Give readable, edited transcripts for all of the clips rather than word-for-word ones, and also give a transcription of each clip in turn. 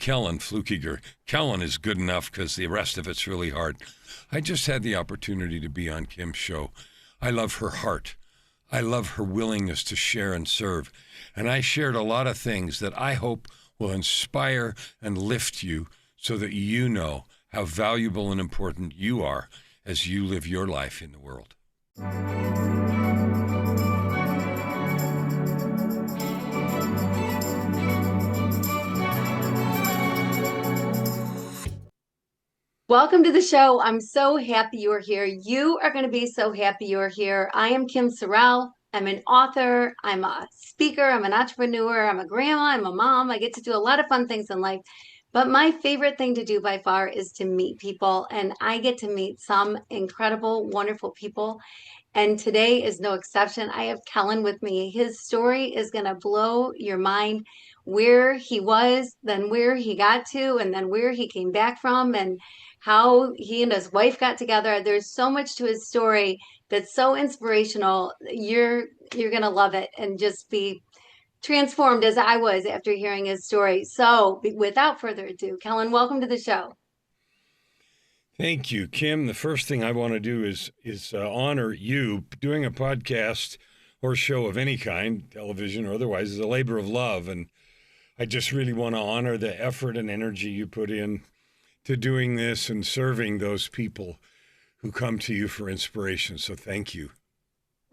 Kellan Fluckiger. Kellen is good enough because the rest of it's really hard. I just had the opportunity to be on Kim's show. I love her heart. I love her willingness to share and serve. And I shared a lot of things that I hope will inspire and lift you so that you know how valuable and important you are as you live your life in the world. Welcome to the show. I'm so happy you're here. You are going to be so happy you're here. I am Kim Sorrelle. I'm an author. I'm a speaker. I'm an entrepreneur. I'm a grandma. I'm a mom. I get to do a lot of fun things in life. But my favorite thing to do by far is to meet people. And I get to meet some incredible, wonderful people. And today is no exception. I have Kellen with me. His story is going to blow your mind, where he was, then where he got to, and then where he came back from, and how he and his wife got together. There's so much to his story that's so inspirational. You're going to love it and just be transformed as I was after hearing his story. So without further ado, Kellen, welcome to the show. Thank you, Kim. The first thing I want to do is honor you. Doing a podcast or show of any kind, television or otherwise, is a labor of love. And I just really want to honor the effort and energy you put in to doing this and serving those people who come to you for inspiration. So thank you.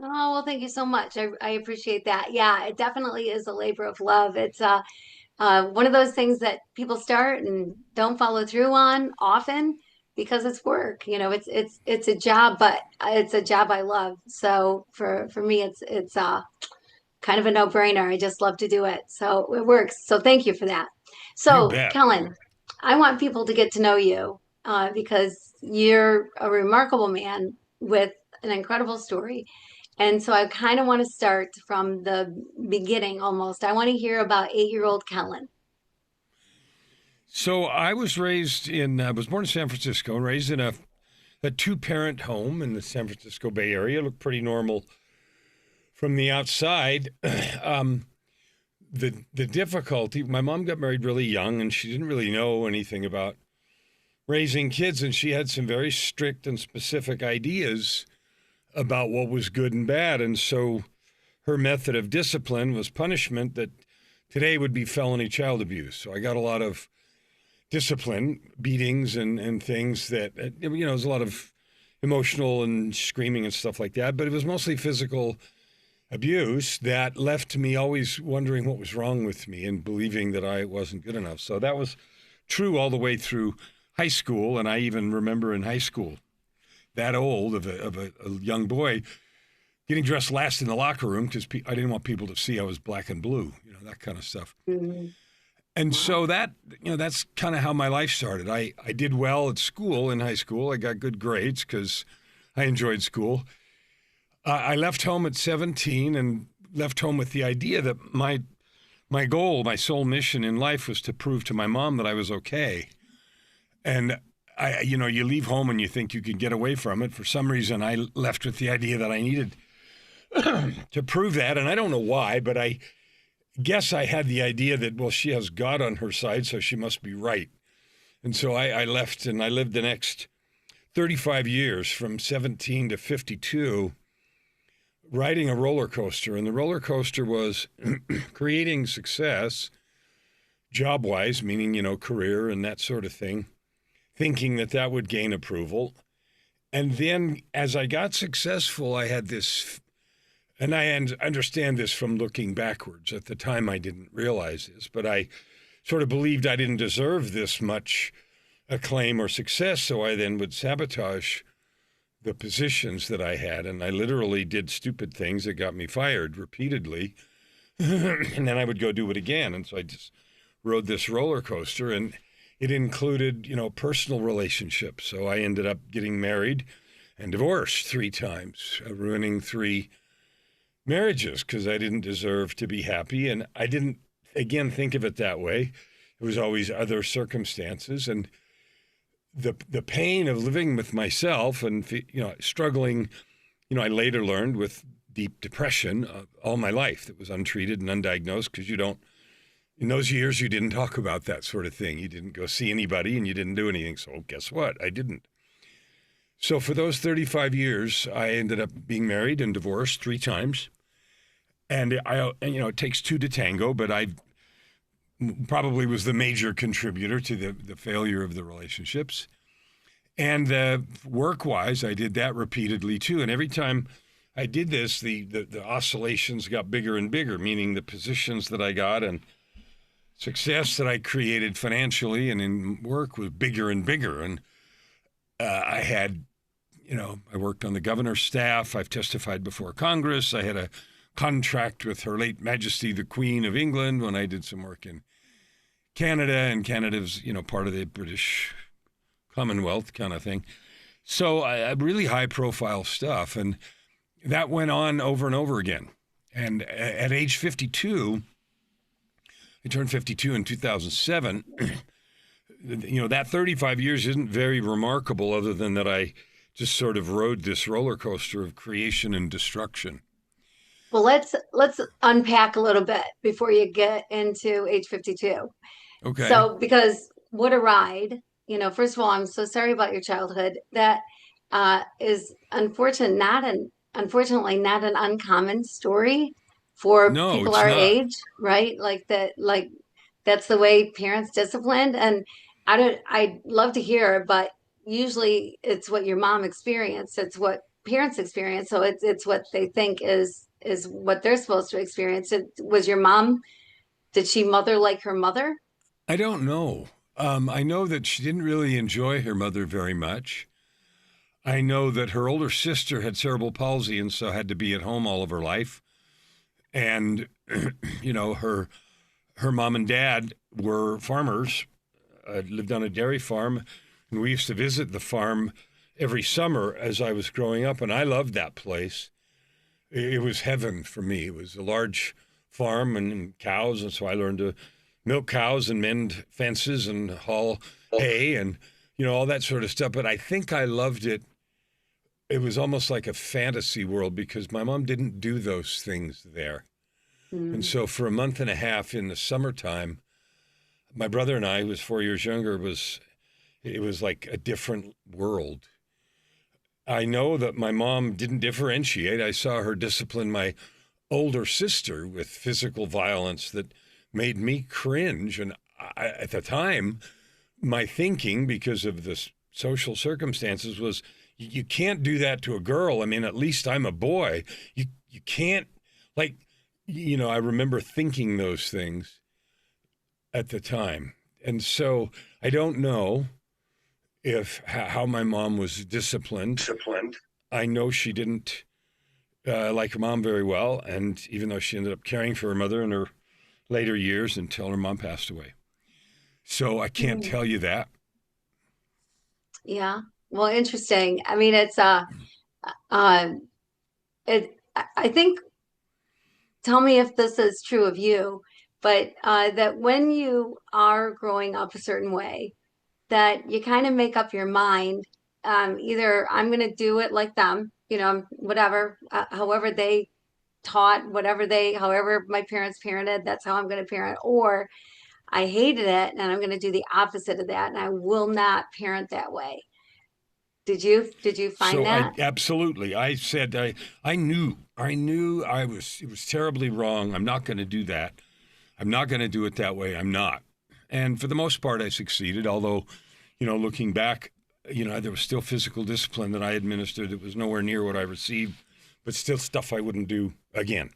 Oh, well, thank you so much. I appreciate that. Yeah, it definitely is a labor of love. It's one of those things that people start and don't follow through on often because it's work. You know, it's a job, but it's a job I love. So for me, it's kind of a no-brainer. I just love to do it. So it works. So thank you for that. You So bet. Kellen, I want people to get to know you because you're a remarkable man with an incredible story. And so I kind of want to start from the beginning almost. I want to hear about 8-year-old Kellen. So I was born in San Francisco and raised in a two-parent home in the San Francisco Bay Area. It looked pretty normal from the outside. The difficulty, my mom got married really young and she didn't really know anything about raising kids, and she had some very strict and specific ideas about what was good and bad. And so her method of discipline was punishment that today would be felony child abuse. So I got a lot of discipline, beatings and things that, there's a lot of emotional and screaming and stuff like that, but it was mostly physical abuse that left me always wondering what was wrong with me and believing that I wasn't good enough. So that was true all the way through high school. And I even remember in high school, that old of a young boy getting dressed last in the locker room because I didn't want people to see I was black and blue, that kind of stuff. Mm-hmm. And so that's kind of how my life started. I did well at school in high school. I got good grades because I enjoyed school. I left home at 17 and left home with the idea that my goal, my sole mission in life was to prove to my mom that I was okay. And you leave home and you think you can get away from it. For some reason, I left with the idea that I needed to prove that. And I don't know why, but I guess I had the idea that, well, she has God on her side, so she must be right. And so I left and I lived the next 35 years from 17 to 52 riding a roller coaster. And the roller coaster was creating success job-wise, meaning, career and that sort of thing, thinking that would gain approval. And then as I got successful, I had this, and I understand this from looking backwards. At the time, I didn't realize this, but I sort of believed I didn't deserve this much acclaim or success, so I then would sabotage the positions that I had, and I literally did stupid things that got me fired repeatedly, and then I would go do it again. And so I just rode this roller coaster, and it included, personal relationships. So I ended up getting married and divorced 3 times, ruining 3 marriages because I didn't deserve to be happy. And I didn't, again, think of it that way. It was always other circumstances. And the pain of living with myself and, struggling, I later learned with deep depression all my life that was untreated and undiagnosed because you don't In those years, you didn't talk about that sort of thing. You didn't go see anybody and you didn't do anything. So guess what? I didn't. So for those 35 years, I ended up being married and divorced 3 times. And it takes 2 to tango, but I probably was the major contributor to the failure of the relationships. And work-wise, I did that repeatedly too. And every time I did this, the oscillations got bigger and bigger, meaning the positions that I got and success that I created financially and in work was bigger and bigger. And I had, I worked on the governor's staff. I've testified before Congress. I had a contract with Her Late Majesty, the Queen of England, when I did some work in Canada, and Canada's, part of the British Commonwealth kind of thing. So I really high-profile stuff, and that went on over and over again. And at age 52, I turned 52 in 2007. That 35 years isn't very remarkable, other than that I just sort of rode this roller coaster of creation and destruction. Well, let's unpack a little bit before you get into age 52. Okay. So, because what a ride, first of all, I'm so sorry about your childhood. That is unfortunately not an uncommon story for No, people it's our not. age, right? That's the way parents disciplined. And I'd love to hear, but usually it's what your mom experienced. It's what parents experience. So it's what they think is what they're supposed to experience. Was your mom, did she mother like her mother? I don't know. I know that she didn't really enjoy her mother very much. I know that her older sister had cerebral palsy and so had to be at home all of her life. And, her mom and dad were farmers, lived on a dairy farm, and we used to visit the farm every summer as I was growing up, and I loved that place. It was heaven for me. It was a large farm and cows, and so I learned to milk cows and mend fences and haul hay and, all that sort of stuff. But I think I loved it. It was almost like a fantasy world because my mom didn't do those things there. And so for a month and a half in the summertime, my brother and I, who was 4 years younger, it was like a different world. I know that my mom didn't differentiate. I saw her discipline my older sister with physical violence that made me cringe. And at the time, my thinking, because of the social circumstances, was you can't do that to a girl. I mean, at least I'm a boy. You can't, I remember thinking those things at the time. And so I don't know how my mom was disciplined. I know she didn't like her mom very well, and even though she ended up caring for her mother in her later years until her mom passed away. So I can't tell you that. Yeah. Well, interesting. I mean, I think, tell me if this is true of you, but that when you are growing up a certain way, that you kind of make up your mind. Either I'm going to do it like them, whatever, however they taught, however my parents parented, that's how I'm going to parent, or I hated it and I'm going to do the opposite of that, and I will not parent that way. Did you find So that? absolutely. I said I knew it was terribly wrong. I'm not going to do that. I'm not going to do it that way. I'm not. And for the most part, I succeeded. Although, looking back, there was still physical discipline that I administered. It was nowhere near what I received, but still stuff I wouldn't do again.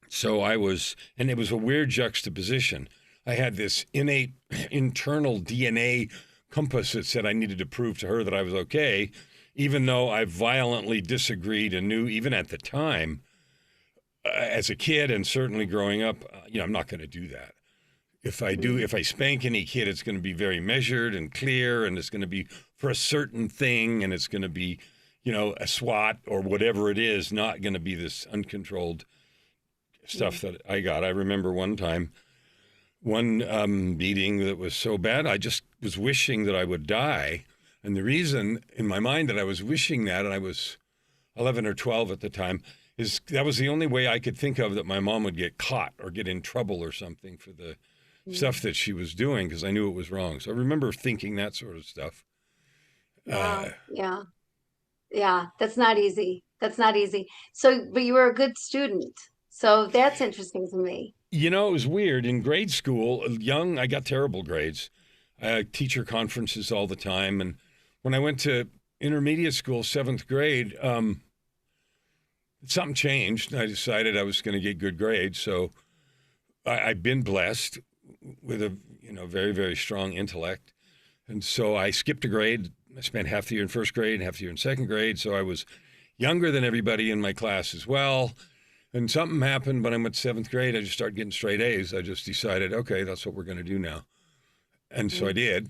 So and it was a weird juxtaposition. I had this innate internal DNA compass that said I needed to prove to her that I was okay, even though I violently disagreed and knew even at the time, as a kid and certainly growing up, I'm not going to do that. If I spank any kid, it's going to be very measured and clear, and it's going to be for a certain thing, and it's going to be, a SWAT or whatever it is, not going to be this uncontrolled stuff that I got. I remember one meeting that was so bad, I just was wishing that I would die. And the reason in my mind that I was wishing that, and I was 11 or 12 at the time, that was the only way I could think of that my mom would get caught or get in trouble or something for the stuff that she was doing, because I knew it was wrong. So I remember thinking that sort of stuff. Wow. Yeah. Yeah. That's not easy. That's not easy. So, but you were a good student. So that's interesting to me. You know, it was weird. In grade school, I got terrible grades. I had teacher conferences all the time. And when I went to intermediate school, seventh grade, something changed. I decided I was going to get good grades. So I've been blessed with a very, very strong intellect. And so I skipped a grade. I spent half the year in first grade and half the year in second grade. So I was younger than everybody in my class as well. And something happened when I went to seventh grade. I just started getting straight A's. I just decided, okay, that's what we're going to do now. And so I did.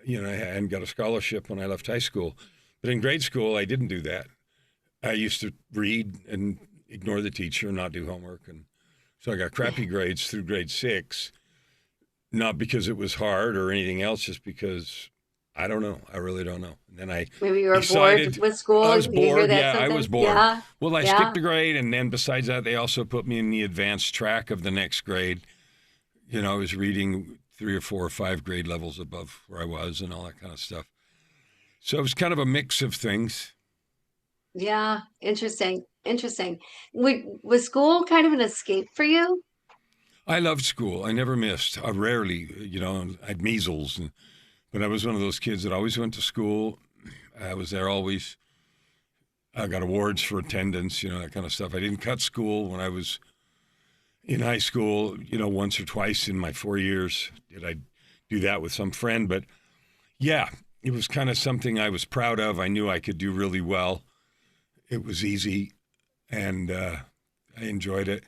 And got a scholarship when I left high school. But in grade school, I didn't do that. I used to read and ignore the teacher and not do homework. And so I got crappy grades through grade 6, not because it was hard or anything else, just because I don't know. I really don't know. And then maybe you were bored with school. I was You hear bored. that Yeah, I sometimes? was bored. Yeah. Well, I Yeah. skipped a grade, and then besides that, they also put me in the advanced track of the next grade. I was reading 3 or 4 or 5 grade levels above where I was and all that kind of stuff. So it was kind of a mix of things. Yeah. Interesting. Interesting. Was school kind of an escape for you? I loved school. I never missed. I rarely, I had measles, but I was one of those kids that always went to school. I was there always. I got awards for attendance, that kind of stuff. I didn't cut school when I was in high school, once or twice in my 4 years. Did I do that with some friend? But yeah, it was kind of something I was proud of. I knew I could do really well. It was easy, and I enjoyed it.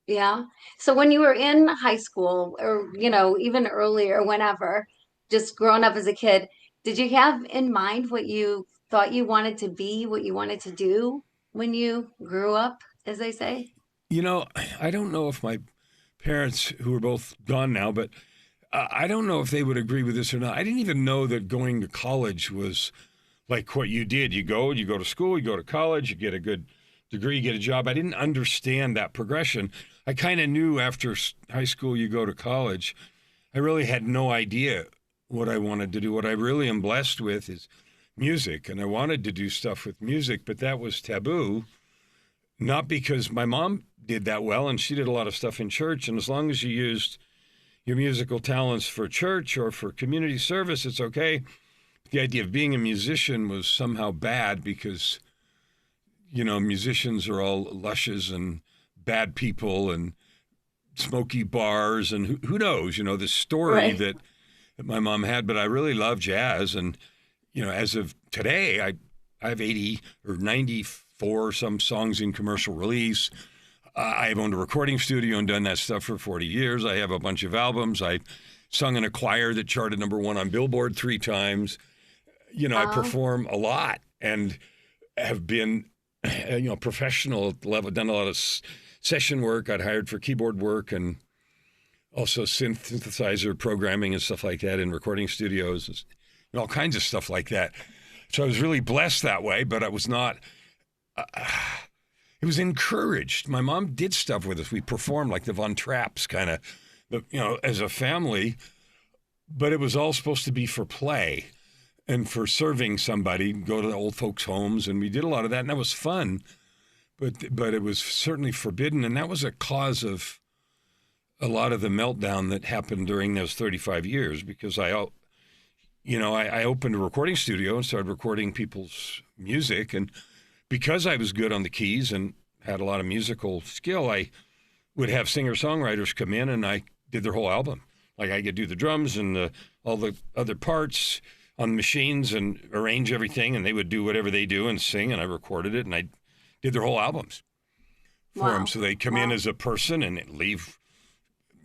Yeah. So when you were in high school or, even earlier, whenever, just growing up as a kid, did you have in mind what you thought you wanted to be, what you wanted to do when you grew up, as they say? I don't know if my parents, who are both gone now, but I don't know if they would agree with this or not. I didn't even know that going to college was like what you did. You go to school, you go to college, you get a good degree, you get a job. I didn't understand that progression. I kind of knew after high school you go to college. I really had no idea what I wanted to do. What I really am blessed with is music, and I wanted to do stuff with music, but that was taboo, not because my mom did that well, and she did a lot of stuff in church, and as long as you used your musical talents for church or for community service, it's okay. The idea of being a musician was somehow bad because, musicians are all lushes and bad people and smoky bars and who knows, this story Right. that my mom had. But I really love jazz. And, as of today, I have 80 or 94 some songs in commercial release. I've owned a recording studio and done that stuff for 40 years. I have a bunch of albums. I sung in a choir that charted #1 on Billboard 3 times. I perform a lot and have been, professional at the level, done a lot of session work. Got hired for keyboard work and also synthesizer programming and stuff like that in recording studios, and all kinds of stuff like that. So I was really blessed that way, but I was not, it was encouraged. My mom did stuff with us. We performed like the Von Trapps kind of, as a family, but it was all supposed to be for play and for serving somebody, go to the old folks' homes, and we did a lot of that, and that was fun, but it was certainly forbidden, and that was a cause of a lot of the meltdown that happened during those 35 years, because I opened a recording studio and started recording people's music, and because I was good on the keys and had a lot of musical skill, I would have singer-songwriters come in, and I did their whole album. Like I could do the drums and all the other parts on machines and arrange everything, and they would do whatever they do and sing, and I recorded it, and I did their whole albums for them. So they'd come in as a person and leave,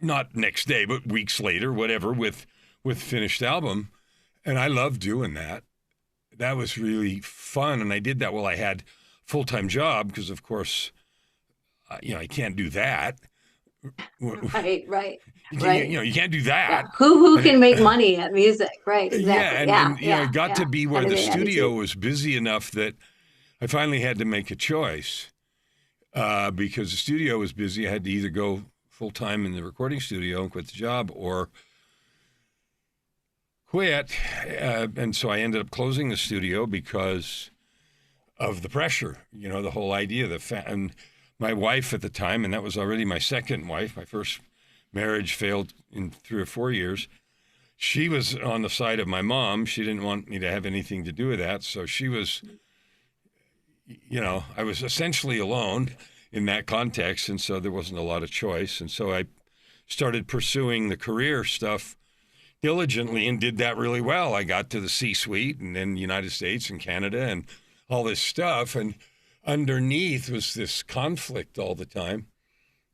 not next day, but weeks later, whatever, with finished album. And I loved doing that. That was really fun, and I did that while I had a full-time job, because, of course, I can't do that. Right. You can't do that. Yeah. Who can make money at music? Right. Exactly. And it got to be where the Editing, studio editing. was busy enough that I finally had to make a choice. because the studio was busy. I had to either go full time in the recording studio and quit the job or quit. And so I ended up closing the studio because of the pressure, the whole idea. And my wife at the time, and that was already my second wife, my first marriage failed in 3 or 4 years. She was on the side of my mom. She didn't want me to have anything to do with that. So she was, I was essentially alone in that context. And so there wasn't a lot of choice. And so I started pursuing the career stuff diligently and did that really well. I got to the C-suite and then the United States and Canada and all this stuff. And underneath was this conflict all the time,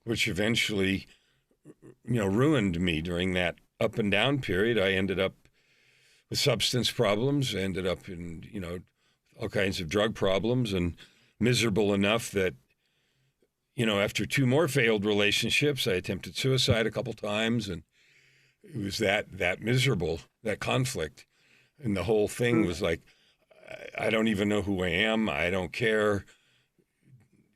which eventually, ruined me during that up and down period. I ended up with substance problems, ended up in, all kinds of drug problems, and miserable enough that, after 2 more failed relationships, I attempted suicide a couple times, and it was that miserable, that conflict. And the whole thing was like, I don't even know who I am. I don't care,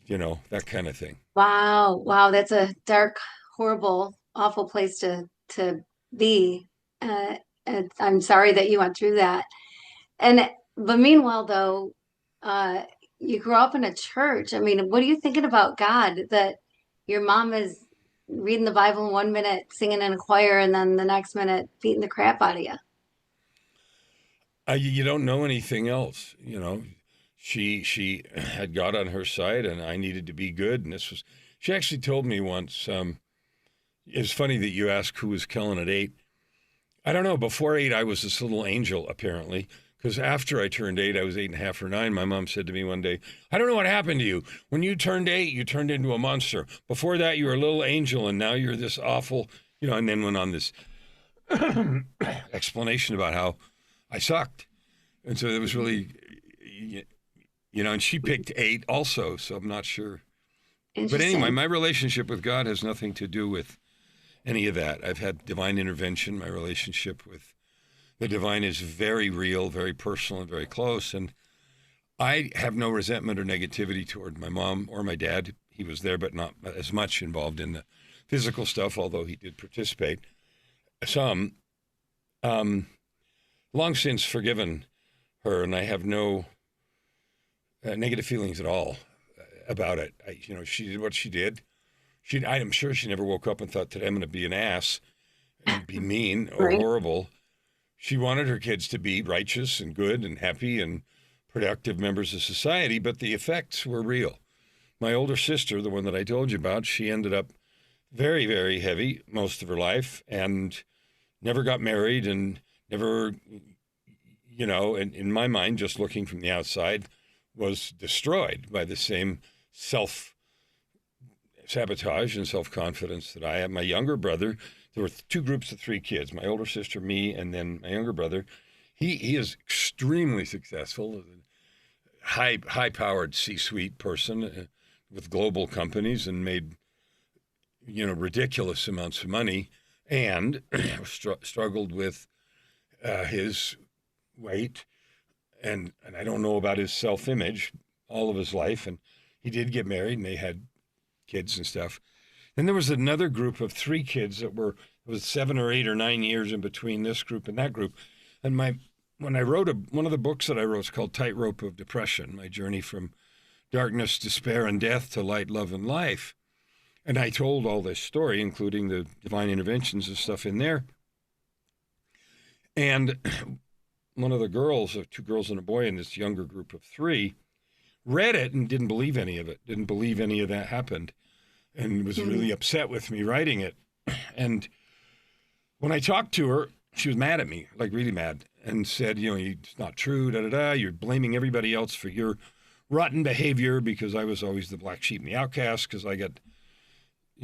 that kind of thing. Wow. Wow. That's a dark, horrible, awful place to be. And I'm sorry that you went through that. But meanwhile, though, you grew up in a church. I mean, what are you thinking about God that your mom is reading the Bible in 1 minute, singing in a choir, and then the next minute beating the crap out of you? You don't know anything else, She had God on her side, and I needed to be good. And she actually told me once. It's funny that you ask who was Kellen at 8. I don't know. Before 8, I was this little angel, apparently. Because after I turned 8, I was 8.5 or 9. My mom said to me one day, "I don't know what happened to you. When you turned 8, you turned into a monster. Before that, you were a little angel, and now you're this awful," And then went on this explanation about how I sucked. And so it was really, and she picked 8 also, so I'm not sure. But anyway, my relationship with God has nothing to do with any of that. I've had divine intervention. My relationship with the divine is very real, very personal, and very close. And I have no resentment or negativity toward my mom or my dad. He was there, but not as much involved in the physical stuff, although he did participate some. Long since forgiven her, and I have no negative feelings at all about it. She did what she did. I'm sure she never woke up and thought, today I'm going to be an ass and be mean or horrible. She wanted her kids to be righteous and good and happy and productive members of society, but the effects were real. My older sister, the one that I told you about, she ended up very, very heavy most of her life and never got married and never, in my mind, just looking from the outside, was destroyed by the same self-sabotage and self-confidence that I have. My younger brother, there were 2 groups of 3 kids, my older sister, me, and then my younger brother. He is extremely successful, high-powered C-suite person with global companies and made, ridiculous amounts of money, and struggled with his weight. And I don't know about his self-image all of his life. And he did get married, and they had kids and stuff. Then there was another group of 3 kids that it was 7 or 8 or 9 years in between this group and that group. And when I wrote one of the books that I wrote is called Tightrope of Depression, my journey from darkness, despair, and death to light, love, and life. And I told all this story, including the divine interventions and stuff in there. And one of the girls, 2 girls and a boy in this younger group of 3, read it and didn't believe any of it, didn't believe any of that happened, and was really upset with me writing it. And when I talked to her, she was mad at me, like really mad, and said, it's not true, you're blaming everybody else for your rotten behavior, because I was always the black sheep and the outcast, because I got,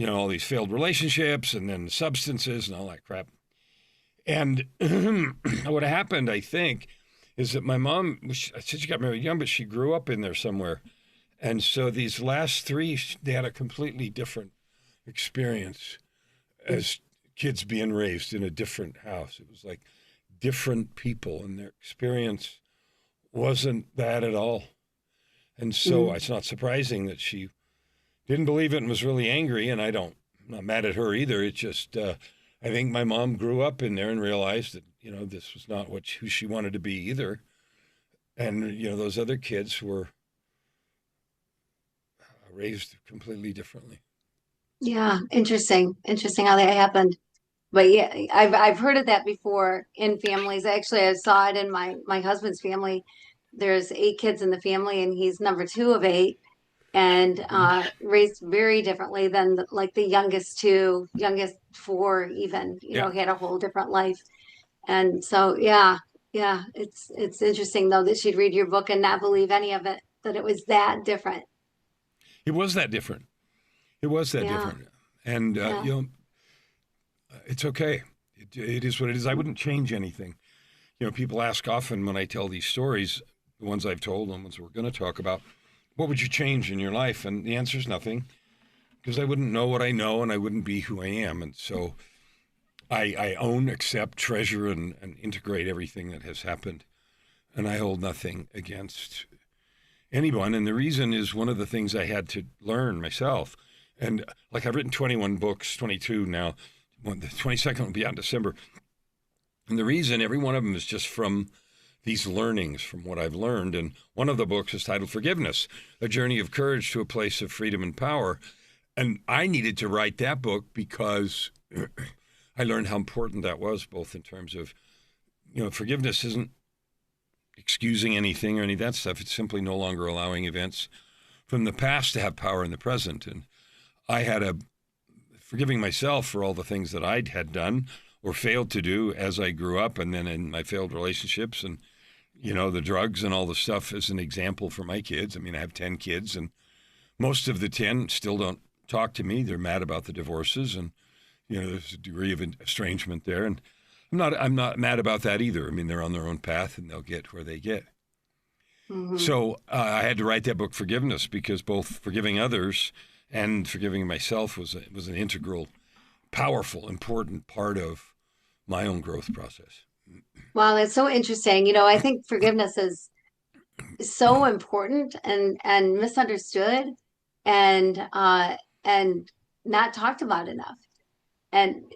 all these failed relationships and then substances and all that crap. And what happened, I think, is that my mom, I said she got married young, but she grew up in there somewhere. And so these last 3, they had a completely different experience as kids being raised in a different house. It was like different people, and their experience wasn't that at all. And so it's not surprising that she didn't believe it and was really angry. And I'm not mad at her either. It's just, I think my mom grew up in there and realized that, this was not who she wanted to be either. And, those other kids were raised completely differently. Yeah, interesting. Interesting how that happened. But yeah, I've heard of that before in families. Actually, I saw it in my husband's family. There's 8 kids in the family, and he's number 2 of 8, and raised very differently than like the youngest 2, youngest 4 even, Yeah. had a whole different life. And so, yeah, it's interesting though that she'd read your book and not believe any of it, that it was that different. It was that different. It was that different. And, it's okay. It is what it is. I wouldn't change anything. People ask often when I tell these stories, the ones I've told, the ones we're going to talk about, what would you change in your life? And the answer is nothing, because I wouldn't know what I know and I wouldn't be who I am. And so I own, accept, treasure, and integrate everything that has happened. And I hold nothing against anyone. And the reason is one of the things I had to learn myself. And like I've written 21 books, 22 now. The 22nd will be out in December. And the reason, every one of them is just from these learnings, from what I've learned. And one of the books is titled Forgiveness, A Journey of Courage to a Place of Freedom and Power. And I needed to write that book because I learned how important that was, both in terms of, forgiveness isn't excusing anything or any of that stuff. It's simply no longer allowing events from the past to have power in the present. And I had forgiving myself for all the things that I had done or failed to do as I grew up, and then in my failed relationships and, the drugs and all the stuff as an example for my kids. I mean, I have 10 kids, and most of the 10 still don't talk to me. They're mad about the divorces, and, there's a degree of estrangement there. And I'm not mad about that either. I mean, they're on their own path, and they'll get where they get. Mm-hmm. So I had to write that book, Forgiveness, because both forgiving others and forgiving myself was an integral, powerful, important part of my own growth process. Wow, that's so interesting. I think forgiveness is so important and misunderstood and not talked about enough.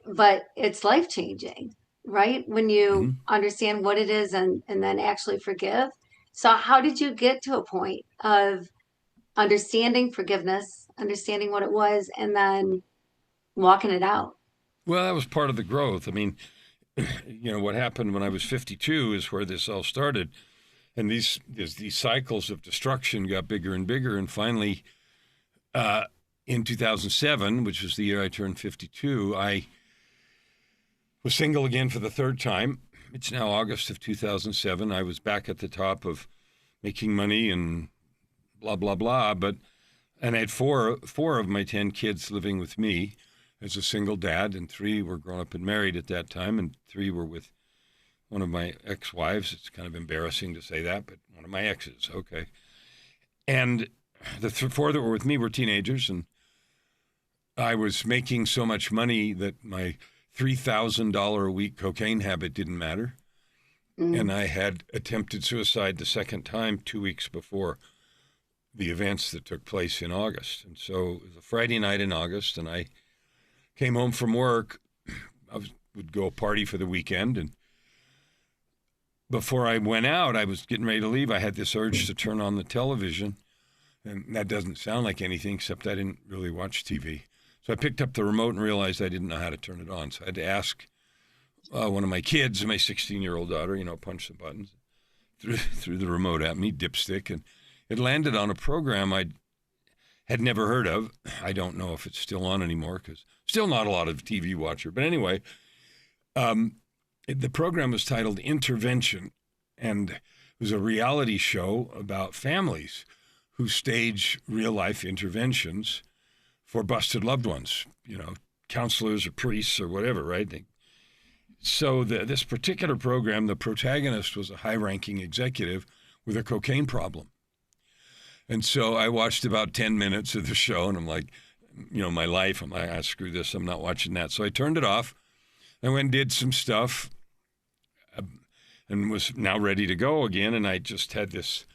But it's life-changing, right? When you understand what it is and then actually forgive. So how did you get to a point of understanding forgiveness, understanding what it was, and then walking it out? Well, that was part of the growth. I mean, what happened when I was 52 is where this all started. And these cycles of destruction got bigger and bigger. And finally, in 2007, which was the year I turned 52, I was single again for the 3rd time. It's now August of 2007. I was back at the top of making money and blah, blah, blah. And I had four of my 10 kids living with me as a single dad, and 3 were grown up and married at that time, and 3 were with one of my ex-wives. It's kind of embarrassing to say that, but one of my exes, okay. And the 4 that were with me were teenagers, and I was making so much money that my $3,000 a week cocaine habit didn't matter. And I had attempted suicide the 2nd time 2 weeks before the events that took place in August. And so it was a Friday night in August, and I came home from work. I would go party for the weekend, and before I went out, I was getting ready to leave. I had this urge to turn on the television, and that doesn't sound like anything, except I didn't really watch TV. So I picked up the remote and realized I didn't know how to turn it on. So I had to ask one of my kids, my 16-year-old daughter, punch the buttons, threw the remote at me, dipstick, and it landed on a program I had never heard of. I don't know if it's still on anymore, because still not a lot of TV watcher. But anyway, the program was titled Intervention, and it was a reality show about families who stage real-life interventions for busted loved ones, counselors or priests or whatever, right? So this particular program, the protagonist was a high-ranking executive with a cocaine problem. And so I watched about 10 minutes of the show, and I'm like, my life, I'm like, screw this, I'm not watching that. So I turned it off. I went and did some stuff and was now ready to go again. And I just had this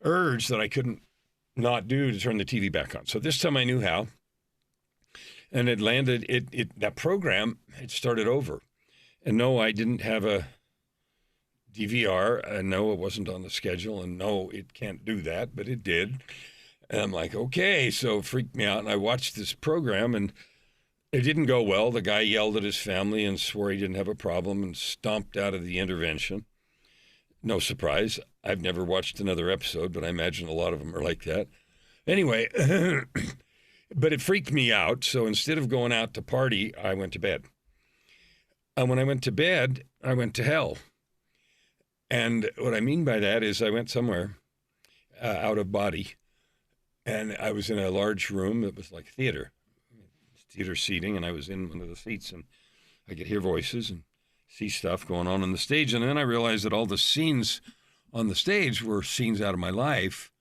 urge that I couldn't not do to turn the TV back on. So this time I knew how. And it landed, that program, it started over. And no, I didn't have a DVR. And no, it wasn't on the schedule. And no, it can't do that, but it did. And I'm like, okay. So it freaked me out. And I watched this program and it didn't go well. The guy yelled at his family and swore he didn't have a problem and stomped out of the intervention. No surprise. I've never watched another episode, but I imagine a lot of them are like that. Anyway, but it freaked me out. So instead of going out to party, I went to bed. And when I went to bed, I went to hell. And what I mean by that is I went somewhere out of body. And I was in a large room that was like theater seating. And I was in one of the seats and I could hear voices and see stuff going on the stage. And then I realized that all the scenes on the stage were scenes out of my life,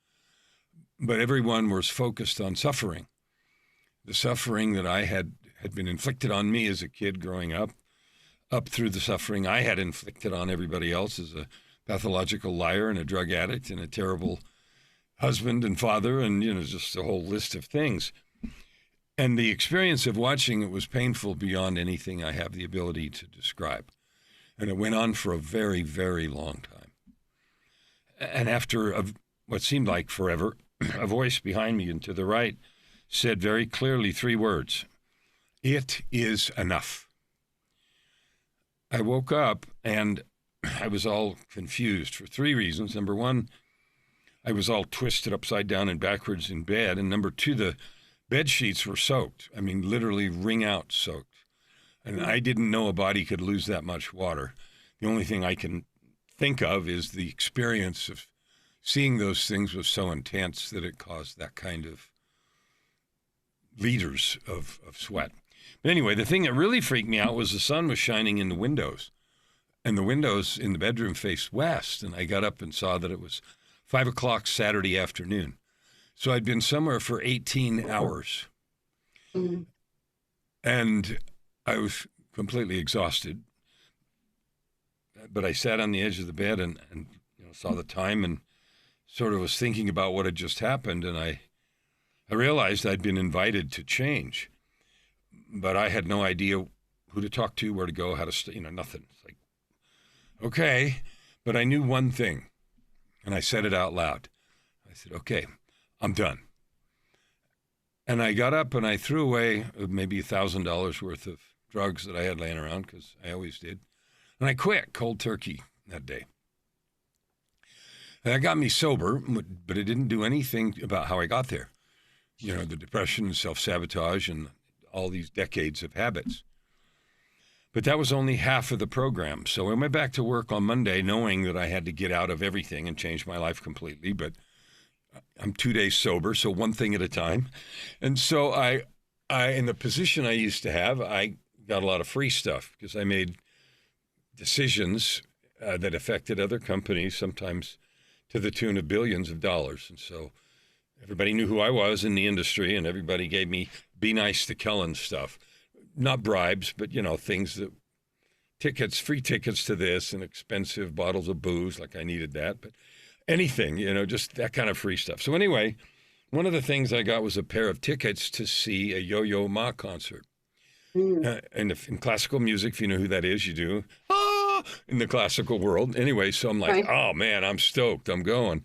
but everyone was focused on suffering. The suffering that I had been inflicted on me as a kid growing up through the suffering I had inflicted on everybody else as a pathological liar and a drug addict and a terrible husband and father and, just a whole list of things. And the experience of watching it was painful beyond anything I have the ability to describe. And it went on for a very, very long time. And after what seemed like forever, a voice behind me and to the right said very clearly 3 words: "It is enough." I woke up and I was all confused for 3 reasons. Number 1, I was all twisted upside down and backwards in bed. And number 2, the bed sheets were soaked. I mean, literally wring out soaked. And I didn't know a body could lose that much water. The only thing I can think of is the experience of seeing those things was so intense that it caused that kind of liters of sweat. But anyway, the thing that really freaked me out was the sun was shining in the windows. And the windows in the bedroom faced west. And I got up and saw that it was 5 o'clock Saturday afternoon. So I'd been somewhere for 18 hours. Mm-hmm. And I was completely exhausted. But I sat on the edge of the bed and saw the time and sort of was thinking about what had just happened. And I realized I'd been invited to change. But I had no idea who to talk to, where to go, how to stay, nothing. It's like, okay. But I knew one thing, and I said it out loud. I said, okay, I'm done. And I got up and I threw away maybe $1,000 worth of drugs that I had laying around, because I always did. And I quit cold turkey that day. And that got me sober, but it didn't do anything about how I got there. The depression and self-sabotage and all these decades of habits. But that was only half of the program. So I went back to work on Monday knowing that I had to get out of everything and change my life completely. But I'm 2 days sober, so one thing at a time. And so I in the position I used to have, I got a lot of free stuff because I made decisions that affected other companies, sometimes to the tune of billions of dollars. And so everybody knew who I was in the industry, and everybody gave me be nice to Kellen stuff. Not bribes, but, things that free tickets to this and expensive bottles of booze, like I needed that. But anything, just that kind of free stuff. So anyway, one of the things I got was a pair of tickets to see a Yo-Yo Ma concert. And in classical music, if you know who that is, you do. In the classical world. Anyway, so I'm like, Oh, man, I'm stoked. I'm going.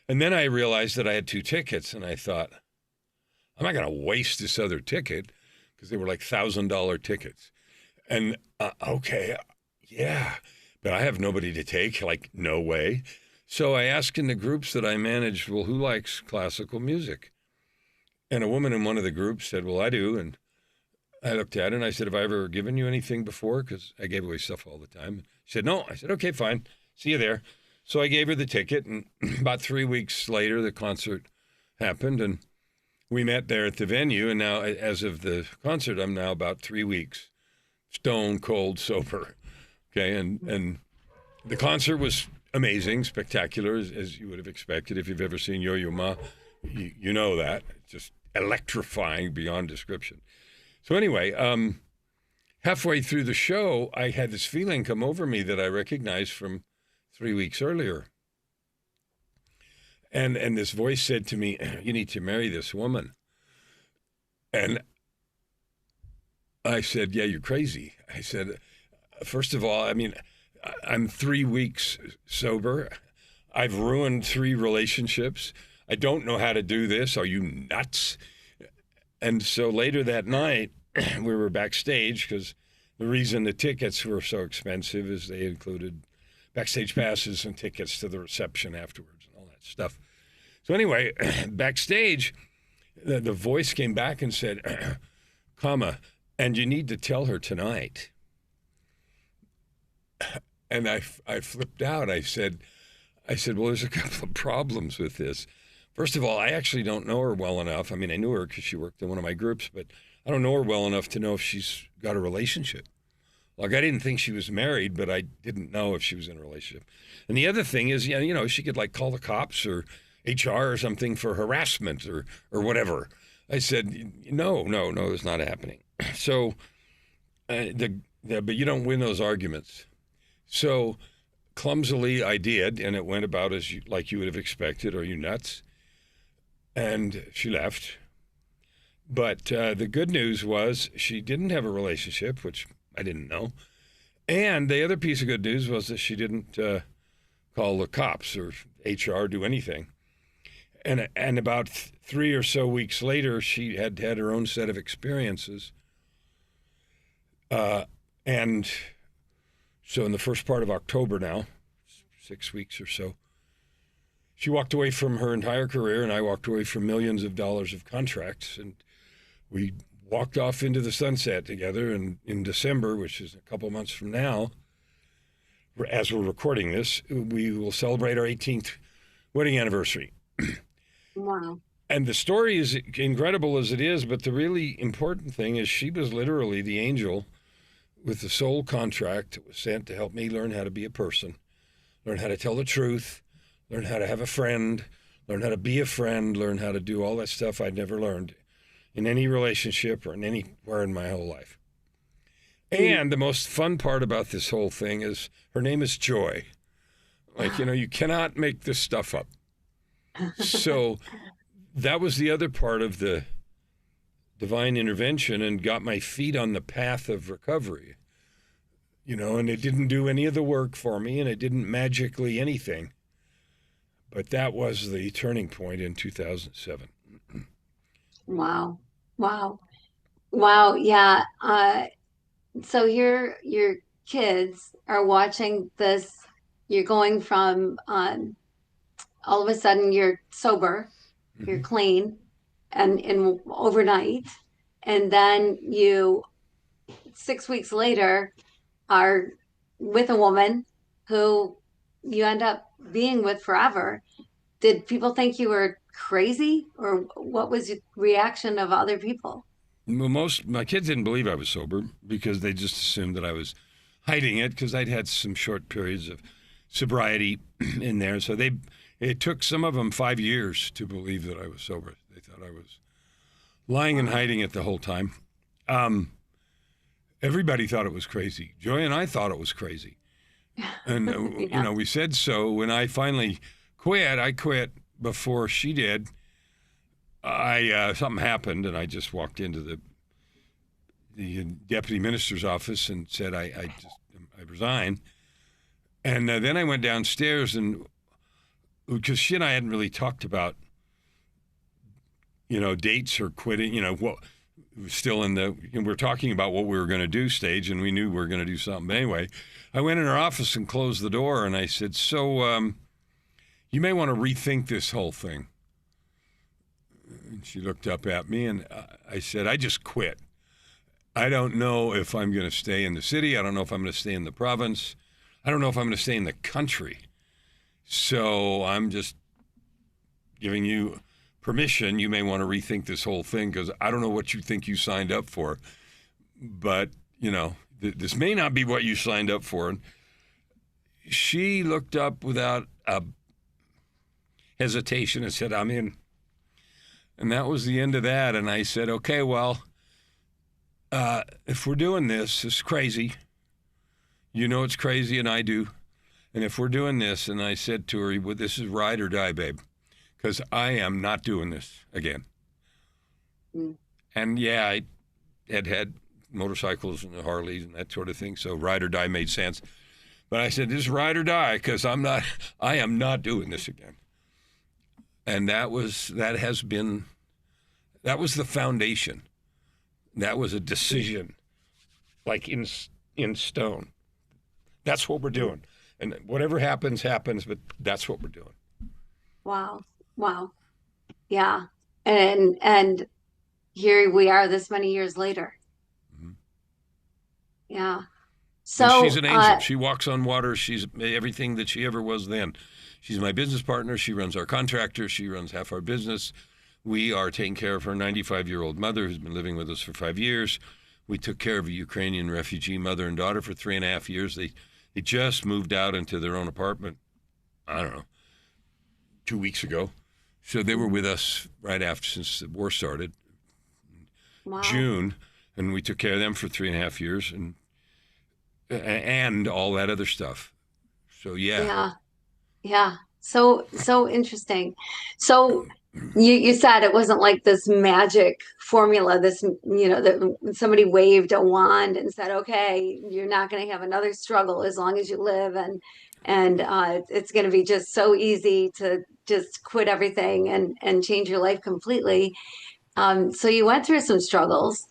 And then I realized that I had 2 tickets, and I thought, I'm not going to waste this other ticket, because they were like $1,000 tickets. And okay, yeah, but I have nobody to take, like no way. So I asked in the groups that I managed, well, who likes classical music? And a woman in one of the groups said, well, I do. And I looked at her and I said, have I ever given you anything before? Because I gave away stuff all the time. She said, no. I said, okay, fine. See you there. So I gave her the ticket, and about 3 weeks later, the concert happened, and we met there at the venue. And now, as of the concert, I'm now about 3 weeks stone cold sober. Okay, and the concert was amazing, spectacular, as you would have expected. If you've ever seen Yo-Yo Ma, you know that. It's just electrifying beyond description. So anyway, halfway through the show, I had this feeling come over me that I recognized from 3 weeks earlier. And this voice said to me, you need to marry this woman. And I said, yeah, you're crazy. I said, first of all, I mean, I'm 3 weeks sober. I've ruined 3 relationships. I don't know how to do this. Are you nuts? And so later that night, we were backstage because the reason the tickets were so expensive is they included backstage passes and tickets to the reception afterwards and all that stuff. So anyway, backstage, the voice came back and said, comma, and you need to tell her tonight. And I flipped out. I said, well, there's a couple of problems with this. First of all, I actually don't know her well enough. I mean, I knew her because she worked in one of my groups, but I don't know her well enough to know if she's got a relationship. Like, I didn't think she was married, but I didn't know if she was in a relationship. And the other thing is, you know, she could like call the cops or HR or something for harassment or whatever. I said, no, it's not happening. So, but you don't win those arguments. So clumsily I did, and it went about as like you would have expected. Are you nuts? And she left. But the good news was she didn't have a relationship, which I didn't know. And the other piece of good news was that she didn't call the cops or HR, do anything. And about 3 or so weeks later, she had had her own set of experiences. And so in the first part of October now, 6 weeks or so, she walked away from her entire career, and I walked away from millions of dollars of contracts. And we walked off into the sunset together. And in December, which is a couple months from now, as we're recording this, we will celebrate our 18th wedding anniversary. Wow. And the story is incredible as it is, but the really important thing is she was literally the angel with the soul contract that was sent to help me learn how to be a person, learn how to tell the truth, learn how to have a friend, learn how to be a friend, learn how to do all that stuff I'd never learned in any relationship or in anywhere in my whole life. And the most fun part about this whole thing is her name is Joy. Like, you know, you cannot make this stuff up. So that was the other part of the divine intervention and got my feet on the path of recovery, you know, and it didn't do any of the work for me and it didn't magically anything. But that was the turning point in 2007. Wow. Yeah. So here your kids are watching this. You're going from all of a sudden you're sober, you're clean, and overnight, and then you 6 weeks later are with a woman who you end up being with forever. Did people think you were crazy, or what was the reaction of other people? Well, my kids didn't believe I was sober because they just assumed that I was hiding it because I'd had some short periods of sobriety in there. So it took some of them 5 years to believe that I was sober. They thought I was lying and hiding it the whole time. Everybody thought it was crazy. Joy and I thought it was crazy. And, Yeah. you know, we said so. When I finally quit, I quit before she did. Something happened, and I just walked into the deputy minister's office and said I resigned. And then I went downstairs, and because she and I hadn't really talked about, you know, dates or quitting, you know, what still in the, you know, we're talking about what we were going to do stage, and we knew we were going to do something. But anyway, I went in her office and closed the door, and I said, so you may want to rethink this whole thing. And she looked up at me, and I said, I just quit. I don't know if I'm going to stay in the city. I don't know if I'm going to stay in the province. I don't know if I'm going to stay in the country. So I'm just giving you permission. You may want to rethink this whole thing because I don't know what you think you signed up for. But, you know, this may not be what you signed up for. And she looked up without a hesitation and said, I'm in. And that was the end of that. And I said, okay, well, if we're doing this, it's crazy. You know it's crazy, and I do. And if we're doing this, and I said to her, well, this is ride or die, babe. because I am not doing this again. Mm. And yeah, I had motorcycles and Harleys and that sort of thing, so ride or die made sense. But I said, this is ride or die, because I am not doing this again. And that was the foundation. That was a decision, like in stone. That's what we're doing. And whatever happens, happens, but that's what we're doing. Wow. Wow. Yeah. And here we are this many years later. Mm-hmm. Yeah. And she's So, an angel. She walks on water. She's everything that she ever was then. She's my business partner. She runs our contractor. She runs half our business. We are taking care of her 95-year-old mother who's been living with us for 5 years. We took care of a Ukrainian refugee mother and daughter for 3.5 years. They just moved out into their own apartment, I don't know, 2 weeks ago. So they were with us right after, since the war started, wow. June, and we took care of them for 3.5 years and all that other stuff. So Yeah. Yeah. So interesting. So you said it wasn't like this magic formula, that somebody waved a wand and said, okay, you're not going to have another struggle as long as you live, and it's going to be just so easy to just quit everything and change your life completely. So you went through some struggles,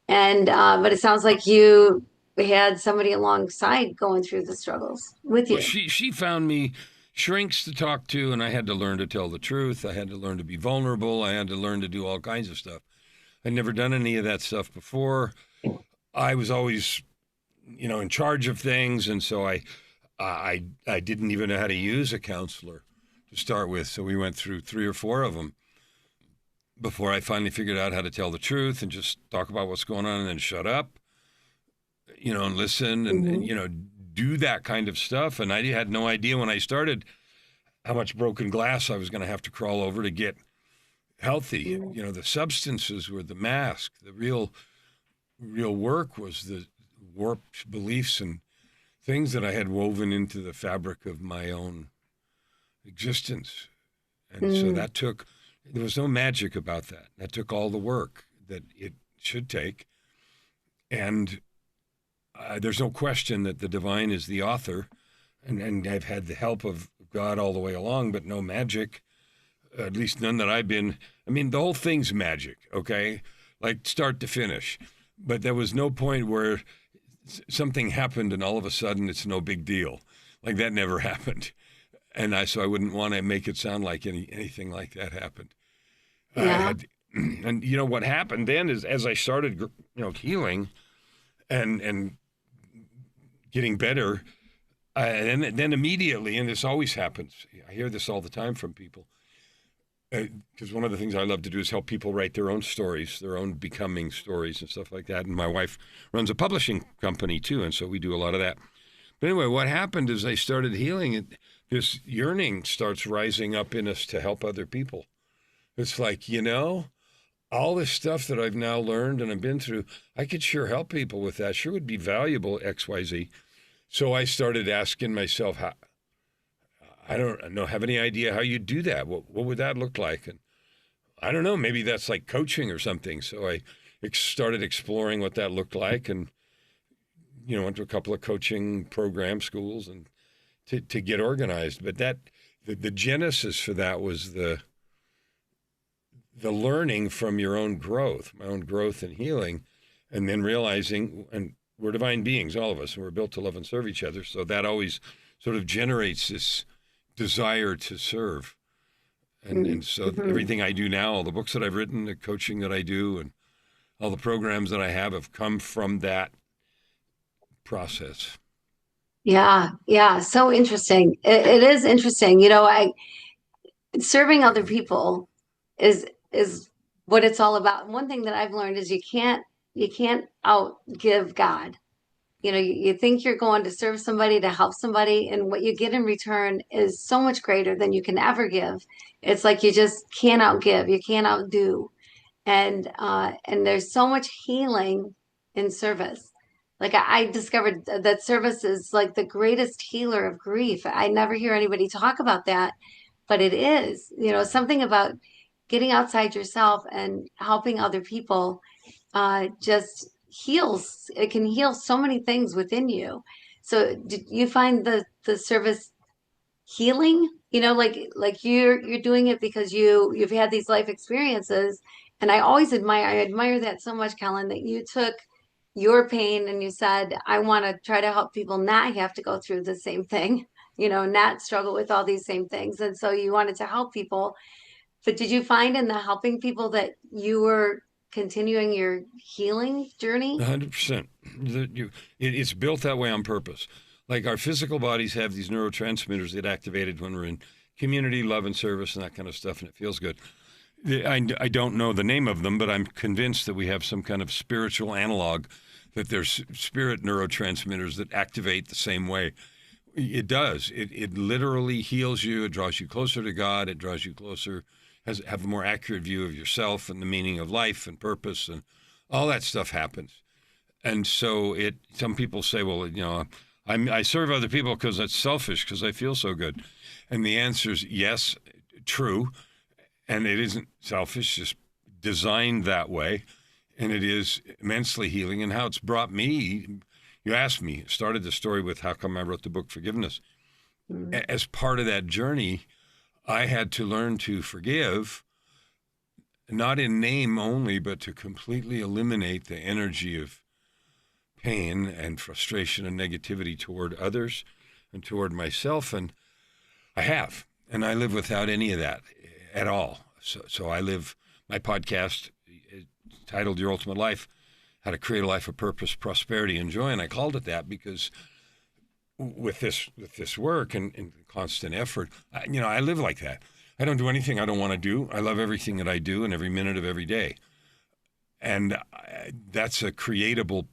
and but it sounds like you had somebody alongside going through the struggles with Well, you. she found me shrinks to talk to, and I had to learn to tell the truth. I had to learn to be vulnerable. I had to learn to do all kinds of stuff. I'd never done any of that stuff before. I was always, in charge of things, and so I didn't even know how to use a counselor to start with. So we went through 3 or 4 of them before I finally figured out how to tell the truth and just talk about what's going on and then shut up, and listen and do that kind of stuff. And I had no idea when I started how much broken glass I was going to have to crawl over to get healthy. The substances were the mask. The real work was the warped beliefs and things that I had woven into the fabric of my own existence. And so there was no magic about that. That took all the work that it should take. And there's no question that the divine is the author, and I've had the help of God all the way along, but no magic, at least none that I've been. I mean, the whole thing's magic, okay? Like start to finish. But there was no point where something happened and all of a sudden it's no big deal. Like that never happened. And so I wouldn't want to make it sound like anything like that happened. Yeah. And what happened then is as I started, healing and getting better, and then immediately, and this always happens. I hear this all the time from people. Because one of the things I love to do is help people write their own stories, their own becoming stories and stuff like that. And my wife runs a publishing company too, and so we do a lot of that. But anyway, what happened is I started healing, this yearning starts rising up in us to help other people. It's like, all this stuff that I've now learned and I've been through, I could sure help people with that. Sure would be valuable, XYZ. So I started asking myself, how, I don't know, have any idea how you do that? What would that look like? And I don't know, maybe that's like coaching or something. So I started exploring what that looked like and, went to a couple of coaching program schools and to get organized. But the genesis for that was the learning from your own growth, my own growth and healing, and then realizing, and we're divine beings, all of us, and we're built to love and serve each other. So that always sort of generates this desire to serve. And so everything I do now, all the books that I've written, the coaching that I do, and all the programs that I have come from that process. Yeah, yeah, so interesting. It is interesting. Serving other people is what it's all about. And one thing that I've learned is you can't outgive God. You think you're going to serve somebody, to help somebody, and what you get in return is so much greater than you can ever give. It's like you just can't outgive, you can't outdo. And there's so much healing in service. Like I discovered that service is like the greatest healer of grief. I never hear anybody talk about that, but it is, something about getting outside yourself and helping other people just heals. It can heal so many things within you. So did you find the service healing? Like you're doing it because you've had these life experiences, and I admire that so much, Kellen, that you took your pain and you said, I want to try to help people not have to go through the same thing, not struggle with all these same things. And so you wanted to help people. But did you find in the helping people that you were continuing your healing journey? 100%. It's built that way on purpose. Like our physical bodies have these neurotransmitters that activated when we're in community, love, and service, and that kind of stuff, and it feels good. I don't know the name of them, but I'm convinced that we have some kind of spiritual analog, that there's spirit neurotransmitters that activate the same way. It does. It literally heals you. It draws you closer to God. It draws you closer, have a more accurate view of yourself and the meaning of life and purpose, and all that stuff happens. And so some people say, well, I serve other people because that's selfish, because I feel so good. And the answer is yes, true. And it isn't selfish, just designed that way. And it is immensely healing. And how it's brought me, you asked me, started the story with how come I wrote the book Forgiveness. Mm-hmm. As part of that journey, I had to learn to forgive, not in name only, but to completely eliminate the energy of pain and frustration and negativity toward others and toward myself. And I have. And I live without any of that at all. So I live, my podcast titled Your Ultimate Life, How to Create a Life of Purpose, Prosperity, and Joy. And I called it that because with this work and constant effort, I live like that. I don't do anything I don't want to do. I love everything that I do and every minute of every day. And that's a creatable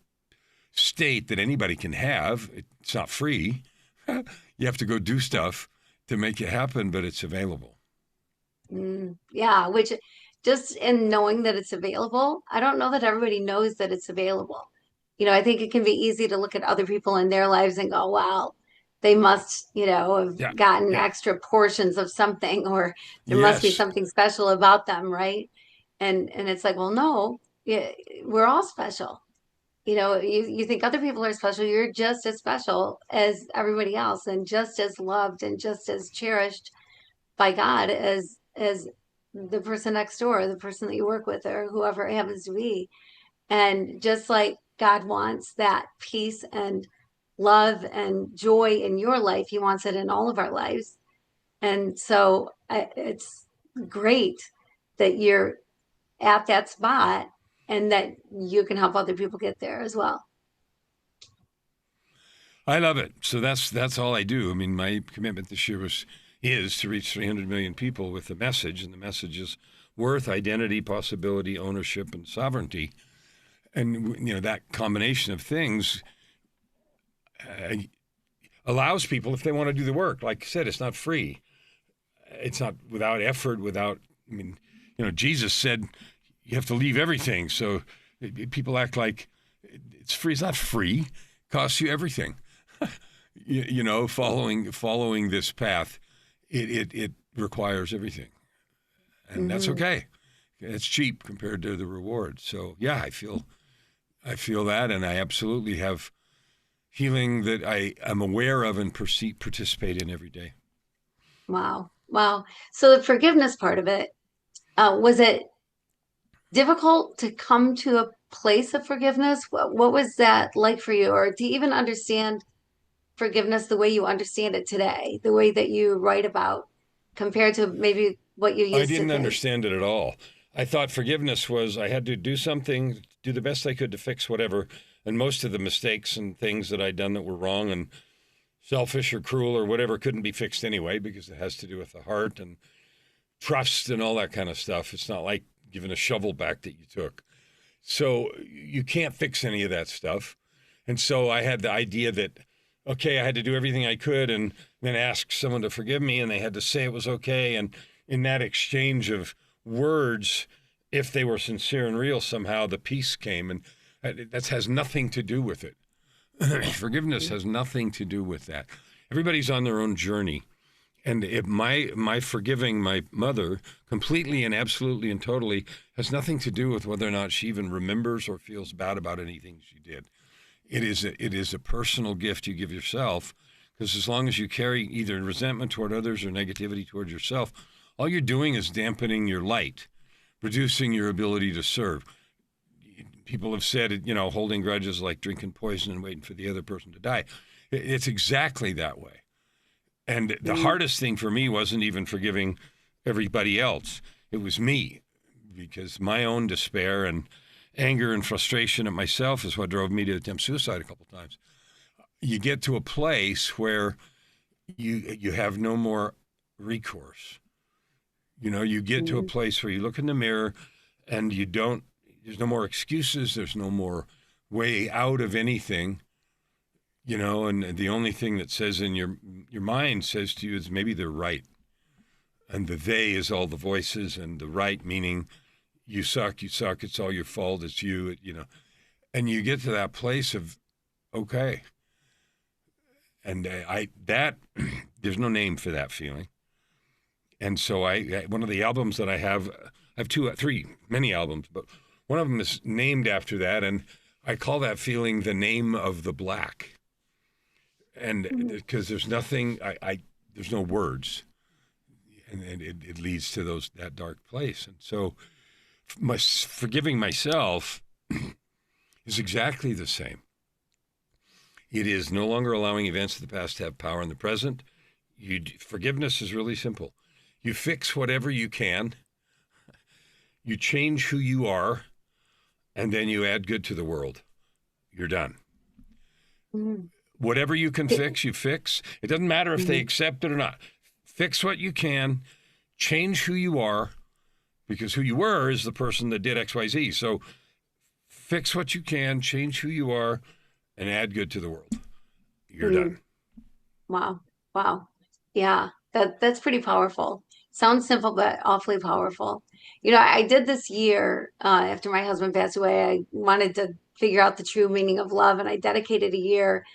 state that anybody can have. It's not free. You have to go do stuff to make it happen, but it's available. Yeah, which just in knowing that it's available, I don't know that everybody knows that it's available. I think it can be easy to look at other people in their lives and go, wow, they must, have gotten extra portions of something, or there must be something special about them, right? And it's like, well, no, we're all special. You think other people are special, you're just as special as everybody else, and just as loved and just as cherished by God as the person next door, the person that you work with, or whoever it happens to be. And just like God wants that peace and love and joy in your life, he wants it in all of our lives. And so it's great that you're at that spot and that you can help other people get there as well. I love it. So that's all I do. I mean, my commitment this year is to reach 300 million people with the message, and the message is worth, identity, possibility, ownership, and sovereignty. And that combination of things allows people, if they want to do the work, like I said, it's not free. It's not without effort, Jesus said you have to leave everything. So people act like it's free. It's not free. It costs you everything. Following this path, it requires everything. And that's okay. It's cheap compared to the reward. So yeah, I feel that, and I absolutely have healing that I am aware of and participate in every day. Wow. So the forgiveness part of it, was it difficult to come to a place of forgiveness? What was that like for you? Or to even understand forgiveness the way you understand it today, the way that you write about, compared to maybe what you used to think? I didn't understand it at all. I thought forgiveness was I had to do something, do the best I could to fix whatever. And most of the mistakes and things that I'd done that were wrong and selfish or cruel or whatever couldn't be fixed anyway, because it has to do with the heart and trust and all that kind of stuff. It's not like giving a shovel back that you took. So you can't fix any of that stuff. And so I had the idea that, okay, I had to do everything I could and then ask someone to forgive me, and they had to say it was okay. And in that exchange of words, if they were sincere and real, somehow the peace came. And that has nothing to do with it. Forgiveness has nothing to do with that. Everybody's on their own journey. And my forgiving my mother completely and absolutely and totally has nothing to do with whether or not she even remembers or feels bad about anything she did. It is a personal gift you give yourself, because as long as you carry either resentment toward others or negativity toward yourself, all you're doing is dampening your light, reducing your ability to serve. People have said, holding grudges like drinking poison and waiting for the other person to die. It's exactly that way. And the hardest thing for me wasn't even forgiving everybody else. It was me, because my own despair and anger and frustration at myself is what drove me to attempt suicide a couple times. You get to a place where you have no more recourse. You get to a place where you look in the mirror and there's no more excuses. There's no more way out of anything. And the only thing that says in your mind says to you is maybe they're right. And the they is all the voices, and the right meaning you suck, it's all your fault, it's you, And you get to that place of, okay. And there's no name for that feeling. And so one of the albums that I have three, many albums, but one of them is named after that. And I call that feeling the name of the black. And because there's nothing, there's no words, and it leads to that dark place. And so forgiving myself is exactly the same. It is no longer allowing events of the past to have power in the present. Forgiveness is really simple. You fix whatever you can, you change who you are, and then you add good to the world. You're done. Whatever you can fix, you fix. It doesn't matter if they accept it or not. Fix what you can, change who you are, because who you were is the person that did X, Y, Z. So fix what you can, change who you are, and add good to the world. You're done. Wow. Yeah, that's pretty powerful. Sounds simple, but awfully powerful. I did this year after my husband passed away. I wanted to figure out the true meaning of love, and I dedicated a year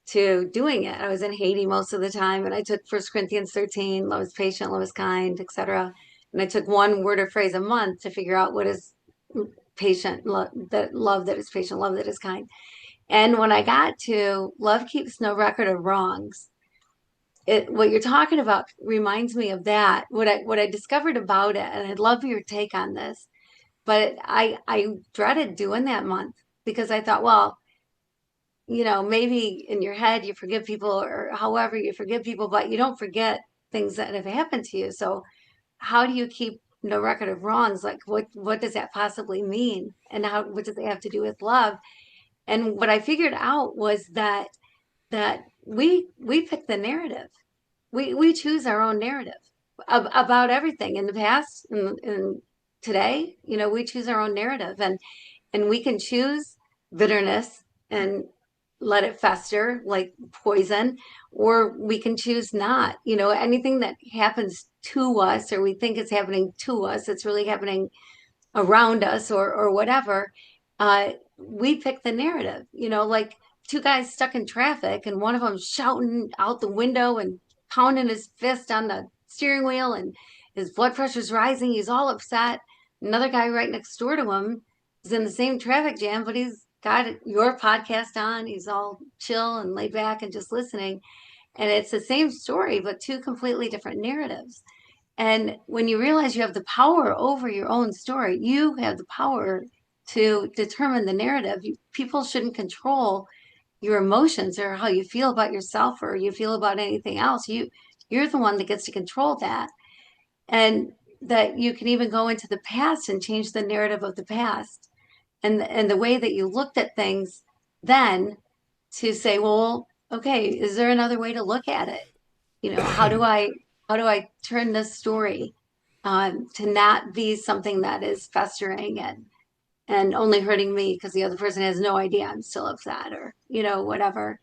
to doing it. I was in Haiti most of the time, and I took 1 Corinthians 13, love is patient, love is kind, etc. And I took one word or phrase a month to figure out what is patient, love that is patient, love that is kind. And when I got to love keeps no record of wrongs, what you're talking about reminds me of that. What I discovered about it, and I'd love your take on this, but I dreaded doing that month because I thought, well, maybe in your head you forgive people or however you forgive people, but you don't forget things that have happened to you. So how do you keep no record of wrongs? Like what does that possibly mean? And what does it have to do with love? And what I figured out was that we pick the narrative. We choose our own narrative about everything in the past and today. We choose our own narrative, and we can choose bitterness and let it fester like poison, or we can choose not. Anything that happens to us or we think is happening to us, it's really happening around us or whatever. We pick the narrative. Like two guys stuck in traffic, and one of them shouting out the window and pounding his fist on the steering wheel, and his blood pressure's rising. He's all upset. Another guy right next door to him is in the same traffic jam, but he's got your podcast on. He's all chill and laid back and just listening. And it's the same story, but two completely different narratives. And when you realize you have the power over your own story, you have the power to determine the narrative. People shouldn't control your emotions or how you feel about yourself or you feel about anything else. You're the one that gets to control that. And that you can even go into the past and change the narrative of the past and the way that you looked at things then, to say, well, okay, is there another way to look at it? How do I turn this story to not be something that is festering and only hurting me because the other person has no idea I'm still upset, or whatever.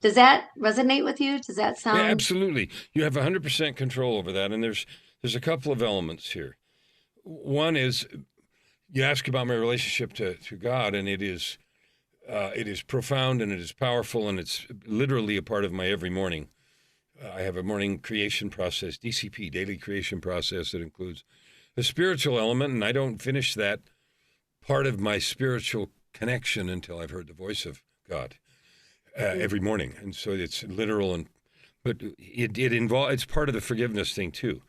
Does that resonate with you? Does that sound? Yeah, absolutely. You have 100% control over that, and there's a couple of elements here. One is, you ask about my relationship to God, and it is profound, and it is powerful, and it's literally a part of my every morning. I have a morning creation process, DCP, daily creation process, that includes the spiritual element, and I don't finish that part of my spiritual connection until I've heard the voice of God every morning. And so it's literal, but it involves, it's part of the forgiveness thing too.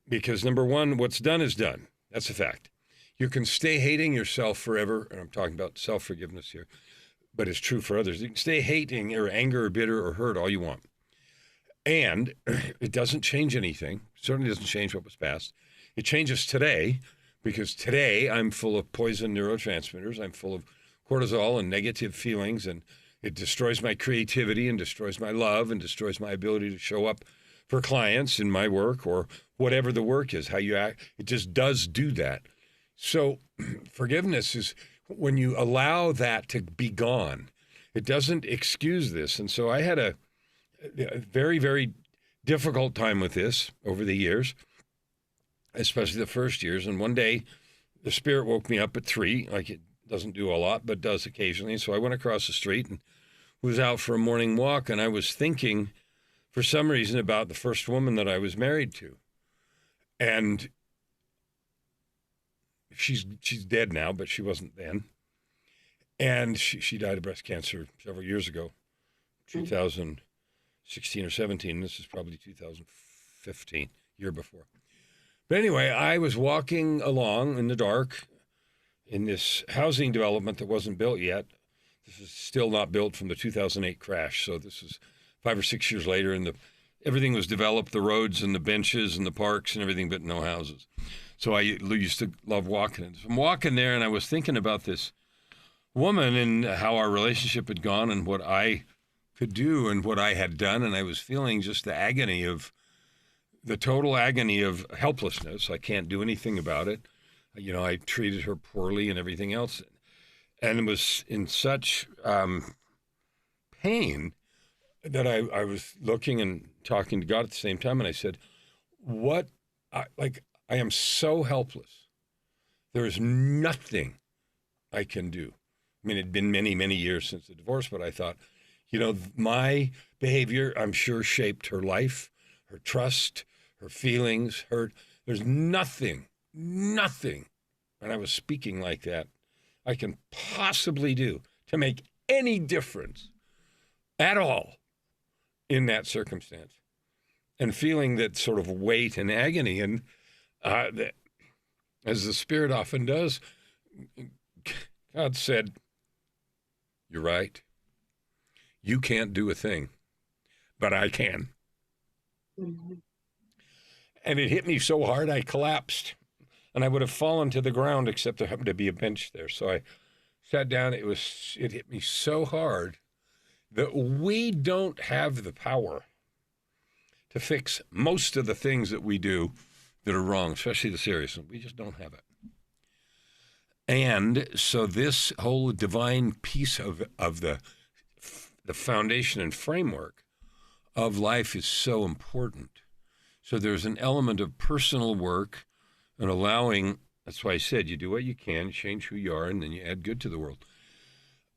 Because number one, what's done is done. That's a fact. You can stay hating yourself forever, and I'm talking about self-forgiveness here, but it's true for others. You can stay hating or anger or bitter or hurt all you want. And it doesn't change anything. It certainly doesn't change what was past. It changes today, because today I'm full of poison neurotransmitters. I'm full of cortisol and negative feelings, and it destroys my creativity and destroys my love and destroys my ability to show up for clients in my work or whatever the work is, how you act. It just does do that. So forgiveness is when you allow that to be gone. It doesn't excuse this. And so I had a very, very difficult time with this over the years, especially the first years. And one day the spirit woke me up at 3, like it doesn't do a lot, but does occasionally. So I went across the street and was out for a morning walk. And I was thinking for some reason about the first woman that I was married to. And she's dead now, but she wasn't then. And she died of breast cancer several years ago, 2016 or 17. This is probably 2015, year before. But anyway, I was walking along in the dark in this housing development that wasn't built yet. This is still not built from the 2008 crash. So this is 5 or 6 years later, and everything was developed, the roads and the benches and the parks and everything, but no houses. So I used to love walking. So I'm walking there, and I was thinking about this woman and how our relationship had gone and what I could do and what I had done. And I was feeling just the total agony of helplessness. I can't do anything about it. You know, I treated her poorly and everything else. And it was in such pain that I was looking and talking to God at the same time. And I said, I am so helpless. There is nothing I can do. I mean, it had been many, many years since the divorce, but I thought, you know, my behavior, I'm sure, shaped her life, her trust, her feelings, there's nothing, and I was speaking like that, I can possibly do to make any difference at all in that circumstance. And feeling that sort of weight and agony, and that, as the Spirit often does, God said, "You're right. You can't do a thing, but I can." Mm-hmm. And it hit me so hard I collapsed, and I would have fallen to the ground except there happened to be a bench there. So I sat down. It hit me so hard that we don't have the power to fix most of the things that we do that are wrong, especially the serious ones. We just don't have it. And so this whole divine piece of the foundation and framework of life is so important. So there's an element of personal work and allowing, that's why I said you do what you can, change who you are, and then you add good to the world.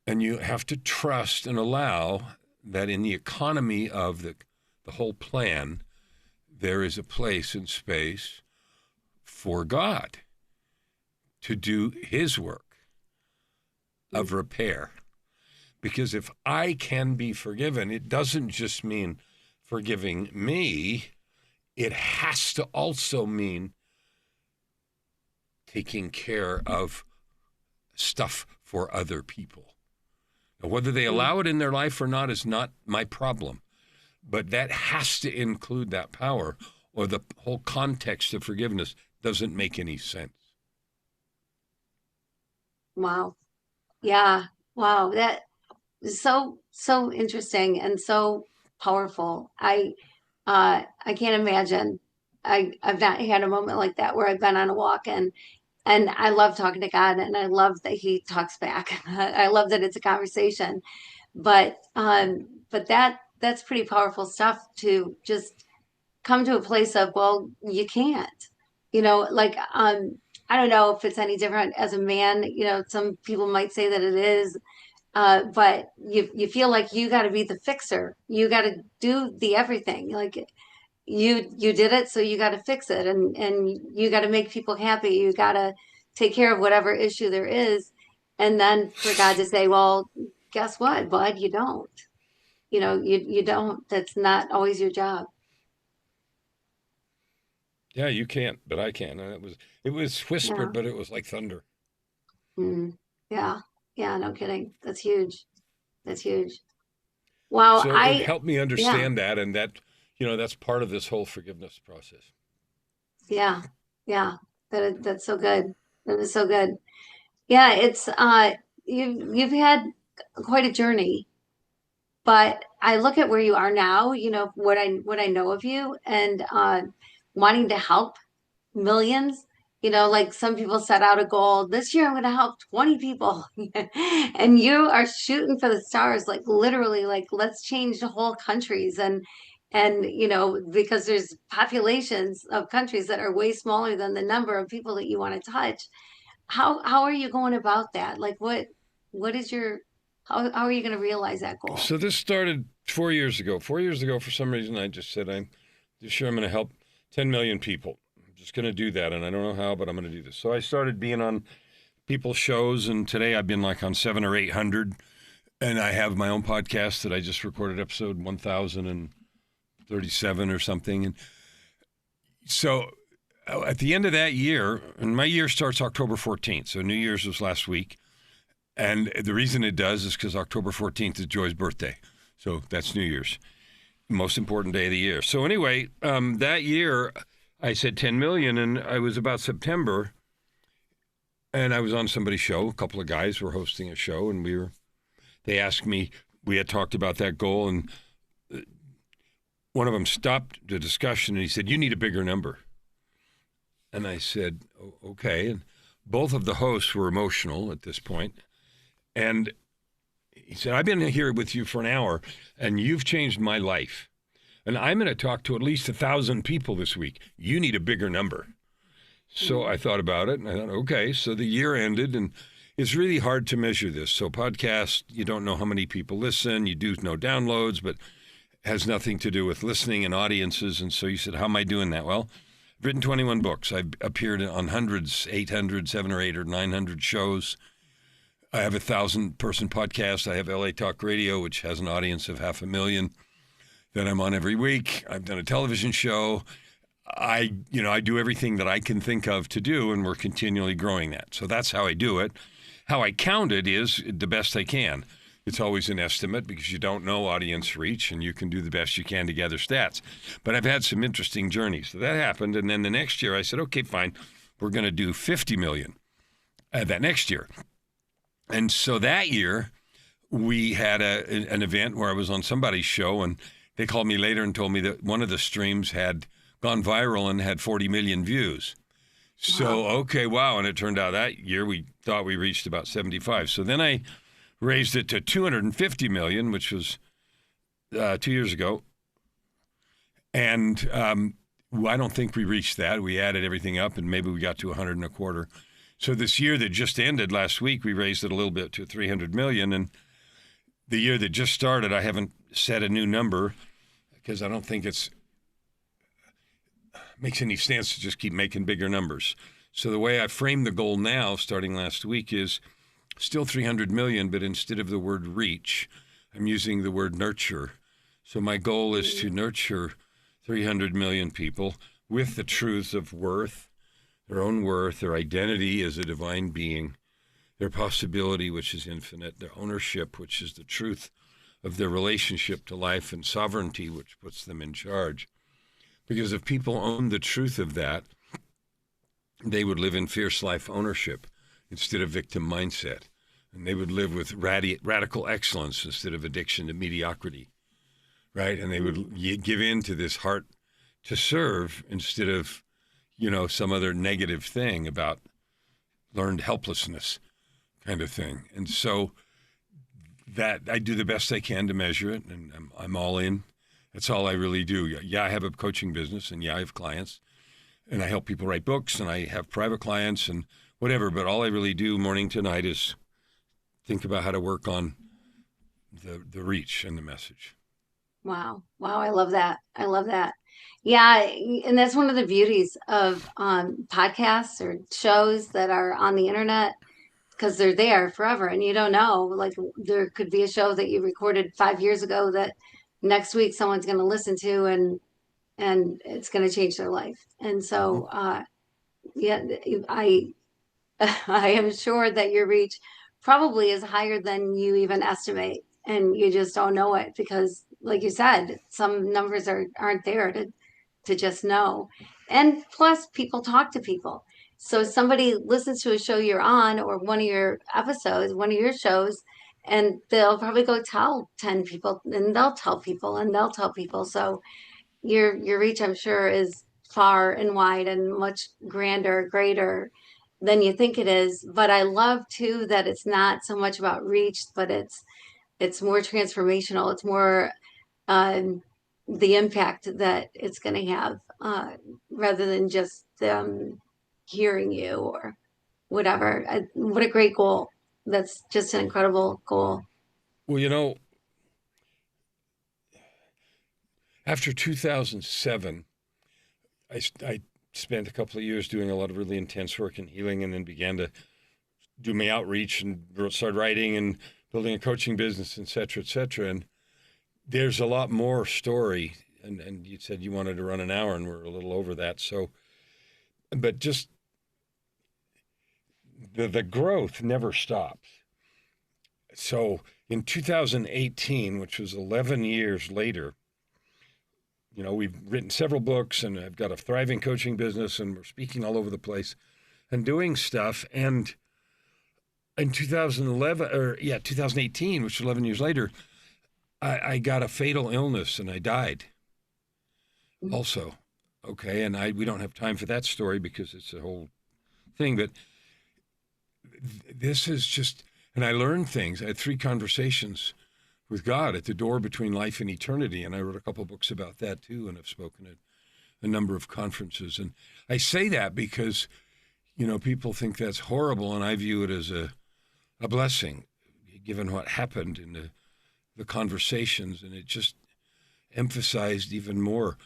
And you have to trust and allow that in the economy of the whole plan, there is a place and space for God to do his work of repair. Because if I can be forgiven, it doesn't just mean forgiving me, it has to also mean taking care of stuff for other people. Now, whether they allow it in their life or not is not my problem, but that has to include that power, or the whole context of forgiveness doesn't make any sense. Wow. Yeah. Wow. That is so interesting and so powerful. I can't imagine. I've not had a moment like that where I've been on a walk, and I love talking to God, and I love that he talks back. I love that it's a conversation. But that's pretty powerful stuff, to just come to a place of, well, you can't, like, I don't know if it's any different as a man. Some people might say that it is. but you feel like you got to be the fixer. You got to do the everything. Like you did it, so you got to fix it, and you got to make people happy. You got to take care of whatever issue there is, and then for God to say, well, guess what, bud, you don't. You don't. That's not always your job. Yeah, you can't, but I can. And it was Yeah. whispered, but it was like thunder. Mm. Yeah. Yeah, no kidding. That's huge. That's huge. Well, So it I helped me yeah. understand that, and that's part of this whole forgiveness process. Yeah. Yeah. That's so good. That is so good. Yeah, it's you've had quite a journey, but I look at where you are now, what I know of you, and wanting to help millions. Like some people set out a goal this year, I'm going to help 20 people. And you are shooting for the stars, like literally, like let's change the whole countries. And because there's populations of countries that are way smaller than the number of people that you want to touch. How are you going about that? Like what is your how are you going to realize that goal? So this started 4 years ago. 4 years ago, for some reason, I just said, this year I'm going to help 10 million people. I'm just going to do that, and I don't know how, but I'm going to do this. So I started being on people's shows, and today I've been like on 700 or 800, and I have my own podcast that I just recorded, episode 1037 or something. And so at the end of that year, and my year starts October 14th, so New Year's was last week. And the reason it does is because October 14th is Joy's birthday. So that's New Year's, most important day of the year. So anyway, that year I said 10 million, and I was about September, and I was on somebody's show. A couple of guys were hosting a show, and they asked me, we had talked about that goal, and one of them stopped the discussion, and he said, you need a bigger number. And I said, okay. And both of the hosts were emotional at this point. And he said, I've been here with you for an hour, and you've changed my life. And I'm going to talk to at least 1,000 people this week. You need a bigger number. So I thought about it, and I thought, okay. So the year ended, and it's really hard to measure this. So podcasts, you don't know how many people listen. You do know downloads, but it has nothing to do with listening and audiences. And so you said, how am I doing that? Well, I've written 21 books. I've appeared on hundreds, 800, 700 or 800 or 900 shows. I have a 1,000-person podcast. I have LA Talk Radio, which has an audience of 500,000 that I'm on every week. I've done a television show. I do everything that I can think of to do, and we're continually growing that. So that's how I do it. How I count it is the best I can. It's always an estimate because you don't know audience reach, and you can do the best you can to gather stats. But I've had some interesting journeys. So that happened, and then the next year I said, okay, fine, we're going to do 50 million that next year. And so that year, we had an event where I was on somebody's show, and they called me later and told me that one of the streams had gone viral and had 40 million views. So, okay, wow. And it turned out that year we thought we reached about 75. So then I raised it to 250 million, which was 2 years ago. And I don't think we reached that. We added everything up, and maybe we got to 100 and a quarter. So this year that just ended last week, we raised it a little bit to 300 million. And the year that just started, I haven't set a new number because I don't think makes any sense to just keep making bigger numbers. So the way I frame the goal now, starting last week, is still 300 million, but instead of the word reach, I'm using the word nurture. So my goal is to nurture 300 million people with the truths of worth, their own worth, their identity as a divine being, their possibility, which is infinite, their ownership, which is the truth of their relationship to life, and sovereignty, which puts them in charge. Because if people own the truth of that, they would live in fierce life ownership instead of victim mindset. And they would live with radical excellence instead of addiction to mediocrity, right? And they would give in to this heart to serve instead of some other negative thing about learned helplessness kind of thing. And so that I do the best I can to measure it, and I'm all in. That's all I really do. Yeah, I have a coaching business, and yeah, I have clients, and I help people write books, and I have private clients and whatever, but all I really do morning to night is think about how to work on the reach and the message. Wow. Wow. I love that. I love that. Yeah. And that's one of the beauties of podcasts or shows that are on the internet because they're there forever and you don't know. Like there could be a show that you recorded 5 years ago that next week someone's going to listen to and it's going to change their life. And Mhm. so, yeah, I I am sure that your reach probably is higher than you even estimate, and you just don't know it because, like you said, some numbers aren't there to just know. And plus, people talk to people. So somebody listens to a show you're on or one of your episodes, one of your shows, and they'll probably go tell 10 people, and they'll tell people, and they'll tell people. So your reach, I'm sure, is far and wide and much grander, greater than you think it is. But I love too that it's not so much about reach, but it's more transformational. It's more the impact that it's going to have rather than just them hearing you or whatever. What a great goal. That's just an incredible goal. Well, after 2007, I spent a couple of years doing a lot of really intense work in healing, and then began to do my outreach and start writing and building a coaching business, et cetera, et cetera. And there's a lot more story. And you said you wanted to run an hour, and we're a little over that. So, but just the growth never stops. So in 2018, which was 11 years later, we've written several books, and I've got a thriving coaching business, and we're speaking all over the place and doing stuff. And in 2018, which was 11 years later, I got a fatal illness and I died also. Okay. And we don't have time for that story because it's a whole thing, but this is just, and I learned things. I had 3 conversations with God at the door between life and eternity. And I wrote a couple books about that too. And I've spoken at a number of conferences. And I say that because, people think that's horrible. And I view it as a blessing given what happened in the conversations. And it just emphasized even more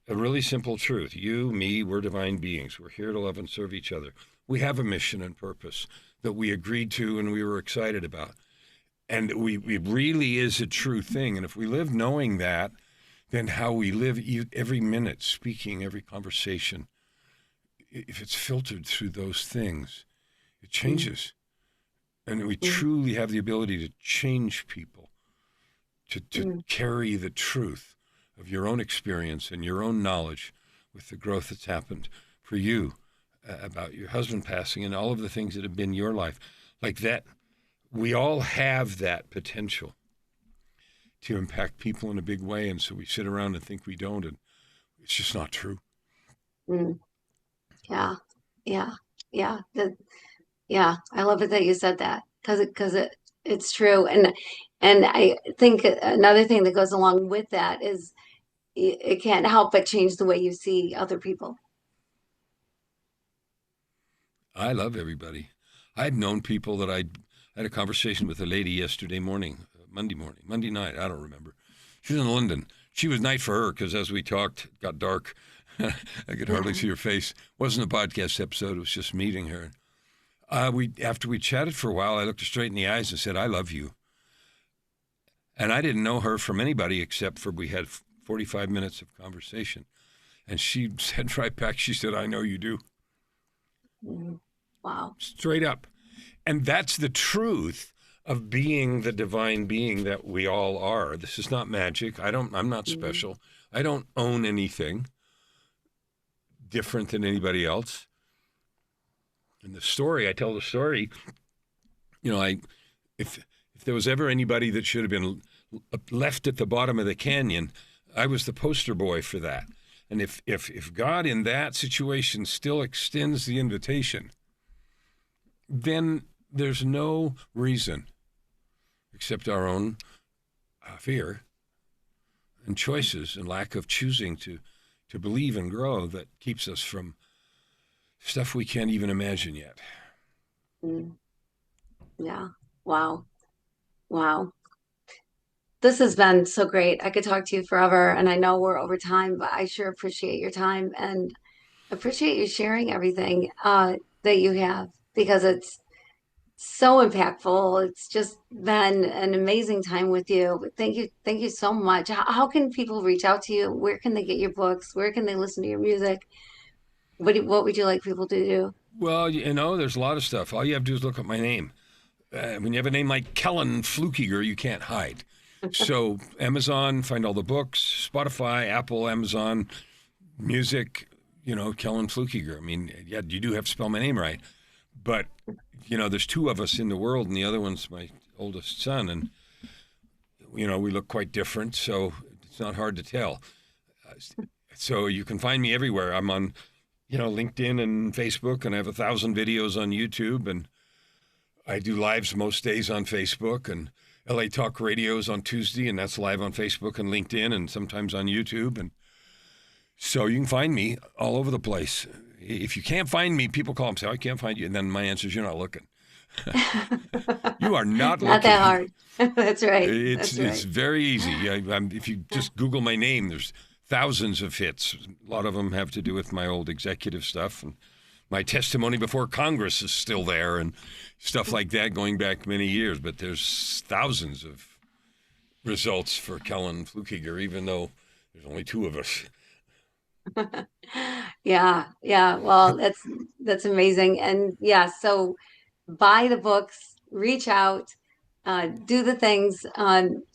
a really simple truth. You, me, we're divine beings. We're here to love and serve each other. We have a mission and purpose that we agreed to and we were excited about. And it really is a true thing. And if we live knowing that, then how we live every minute, speaking, every conversation, if it's filtered through those things, it changes. And we truly have the ability to change people, to carry the truth of your own experience and your own knowledge with the growth that's happened for you about your husband passing and all of the things that have been your life. Like that, we all have that potential to impact people in a big way. And so we sit around and think we don't, and it's just not true. Mm. Yeah, yeah, yeah. Yeah, I love it that you said that because it's true. And I think another thing that goes along with that is it can't help but change the way you see other people. I love everybody. I've known people that I had a conversation with a lady yesterday morning, Monday night, I don't remember. She was in London. She was night for her because as we talked, it got dark. I could hardly see her face. It wasn't a podcast episode. It was just meeting her. After we chatted for a while, I looked her straight in the eyes and said, "I love you." And I didn't know her from anybody except for we had 45 minutes of conversation. And she said right back, she said, "I know you do." Wow. Straight up. And that's the truth of being the divine being that we all are. This is not magic. I'm not special. I don't own anything different than anybody else. And I tell the story, if there was ever anybody that should have been left at the bottom of the canyon, I was the poster boy for that. And if God in that situation still extends the invitation, then there's no reason except our own fear and choices and lack of choosing to believe and grow that keeps us from stuff we can't even imagine yet. Yeah. Wow. Wow. This has been so great. I could talk to you forever, and I know we're over time, but I sure appreciate your time and appreciate you sharing everything that you have because it's so impactful. It's just been an amazing time with you. Thank you so much. How can people reach out to you? Where can they get your books? Where can they listen to your music? What would you like people to do? Well, there's a lot of stuff. All you have to do is look up my name. When you have a name like Kellan Fluckiger, you can't hide. So Amazon, find all the books, Spotify, Apple, Amazon, music, Kellan Fluckiger. I mean, yeah, you do have to spell my name right. But, there's two of us in the world, and the other one's my oldest son. And, we look quite different, so it's not hard to tell. So you can find me everywhere. I'm on, LinkedIn and Facebook, and I have 1,000 videos on YouTube, and I do lives most days on Facebook, and LA Talk Radio's on Tuesday, and that's live on Facebook and LinkedIn, and sometimes on YouTube. And so you can find me all over the place. If you can't find me, people call and say, "I can't find you," and then my answer is, "You're not looking." You are not Not looking. that hard. That's right. It's That's right. it's very easy. If you just Google my name, there's thousands of hits. A lot of them have to do with my old executive stuff, and my testimony before Congress is still there, and stuff like that going back many years. But there's thousands of results for Kellan Fluckiger, even though there's only two of us. Yeah, yeah. Well, that's amazing. And yeah, so buy the books, reach out, do the things,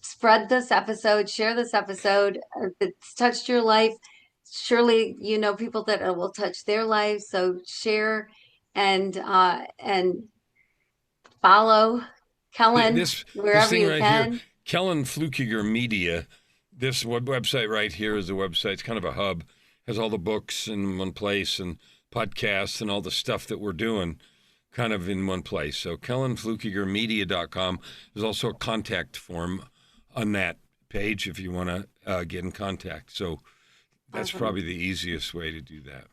spread this episode, share this episode. If it's touched your life, surely you know people that it will touch their lives. So share and follow Kellen This wherever thing you right here, can. Kellan Fluckiger Media. This website right here is the website. It's kind of a hub. Has all the books in one place and podcasts and all the stuff that we're doing kind of in one place. So KellanFluckigerMedia.com. There's also a contact form on that page if you want to get in contact. So that's Awesome. probably the easiest way to do that.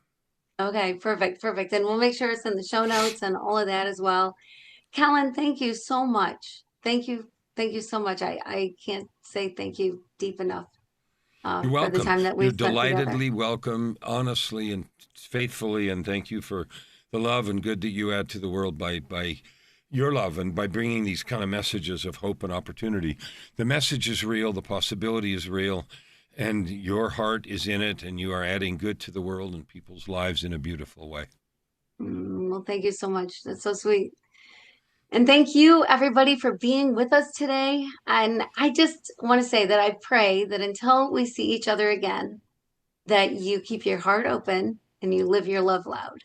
Okay, perfect. And we'll make sure it's in the show notes and all of that as well. Kellen, thank you so much. Thank you so much. I can't say thank you deep enough You're for the welcome. time that You're we've spent together. delightedly welcome, honestly and faithfully, and thank you for the love and good that you add to the world by your love and by bringing these kind of messages of hope and opportunity. The message is real, the possibility is real, and your heart is in it, and you are adding good to the world and people's lives in a beautiful way. Well, thank you so much. That's so sweet. And thank you, everybody, for being with us today. And I just want to say that I pray that until we see each other again, that you keep your heart open and you live your love loud.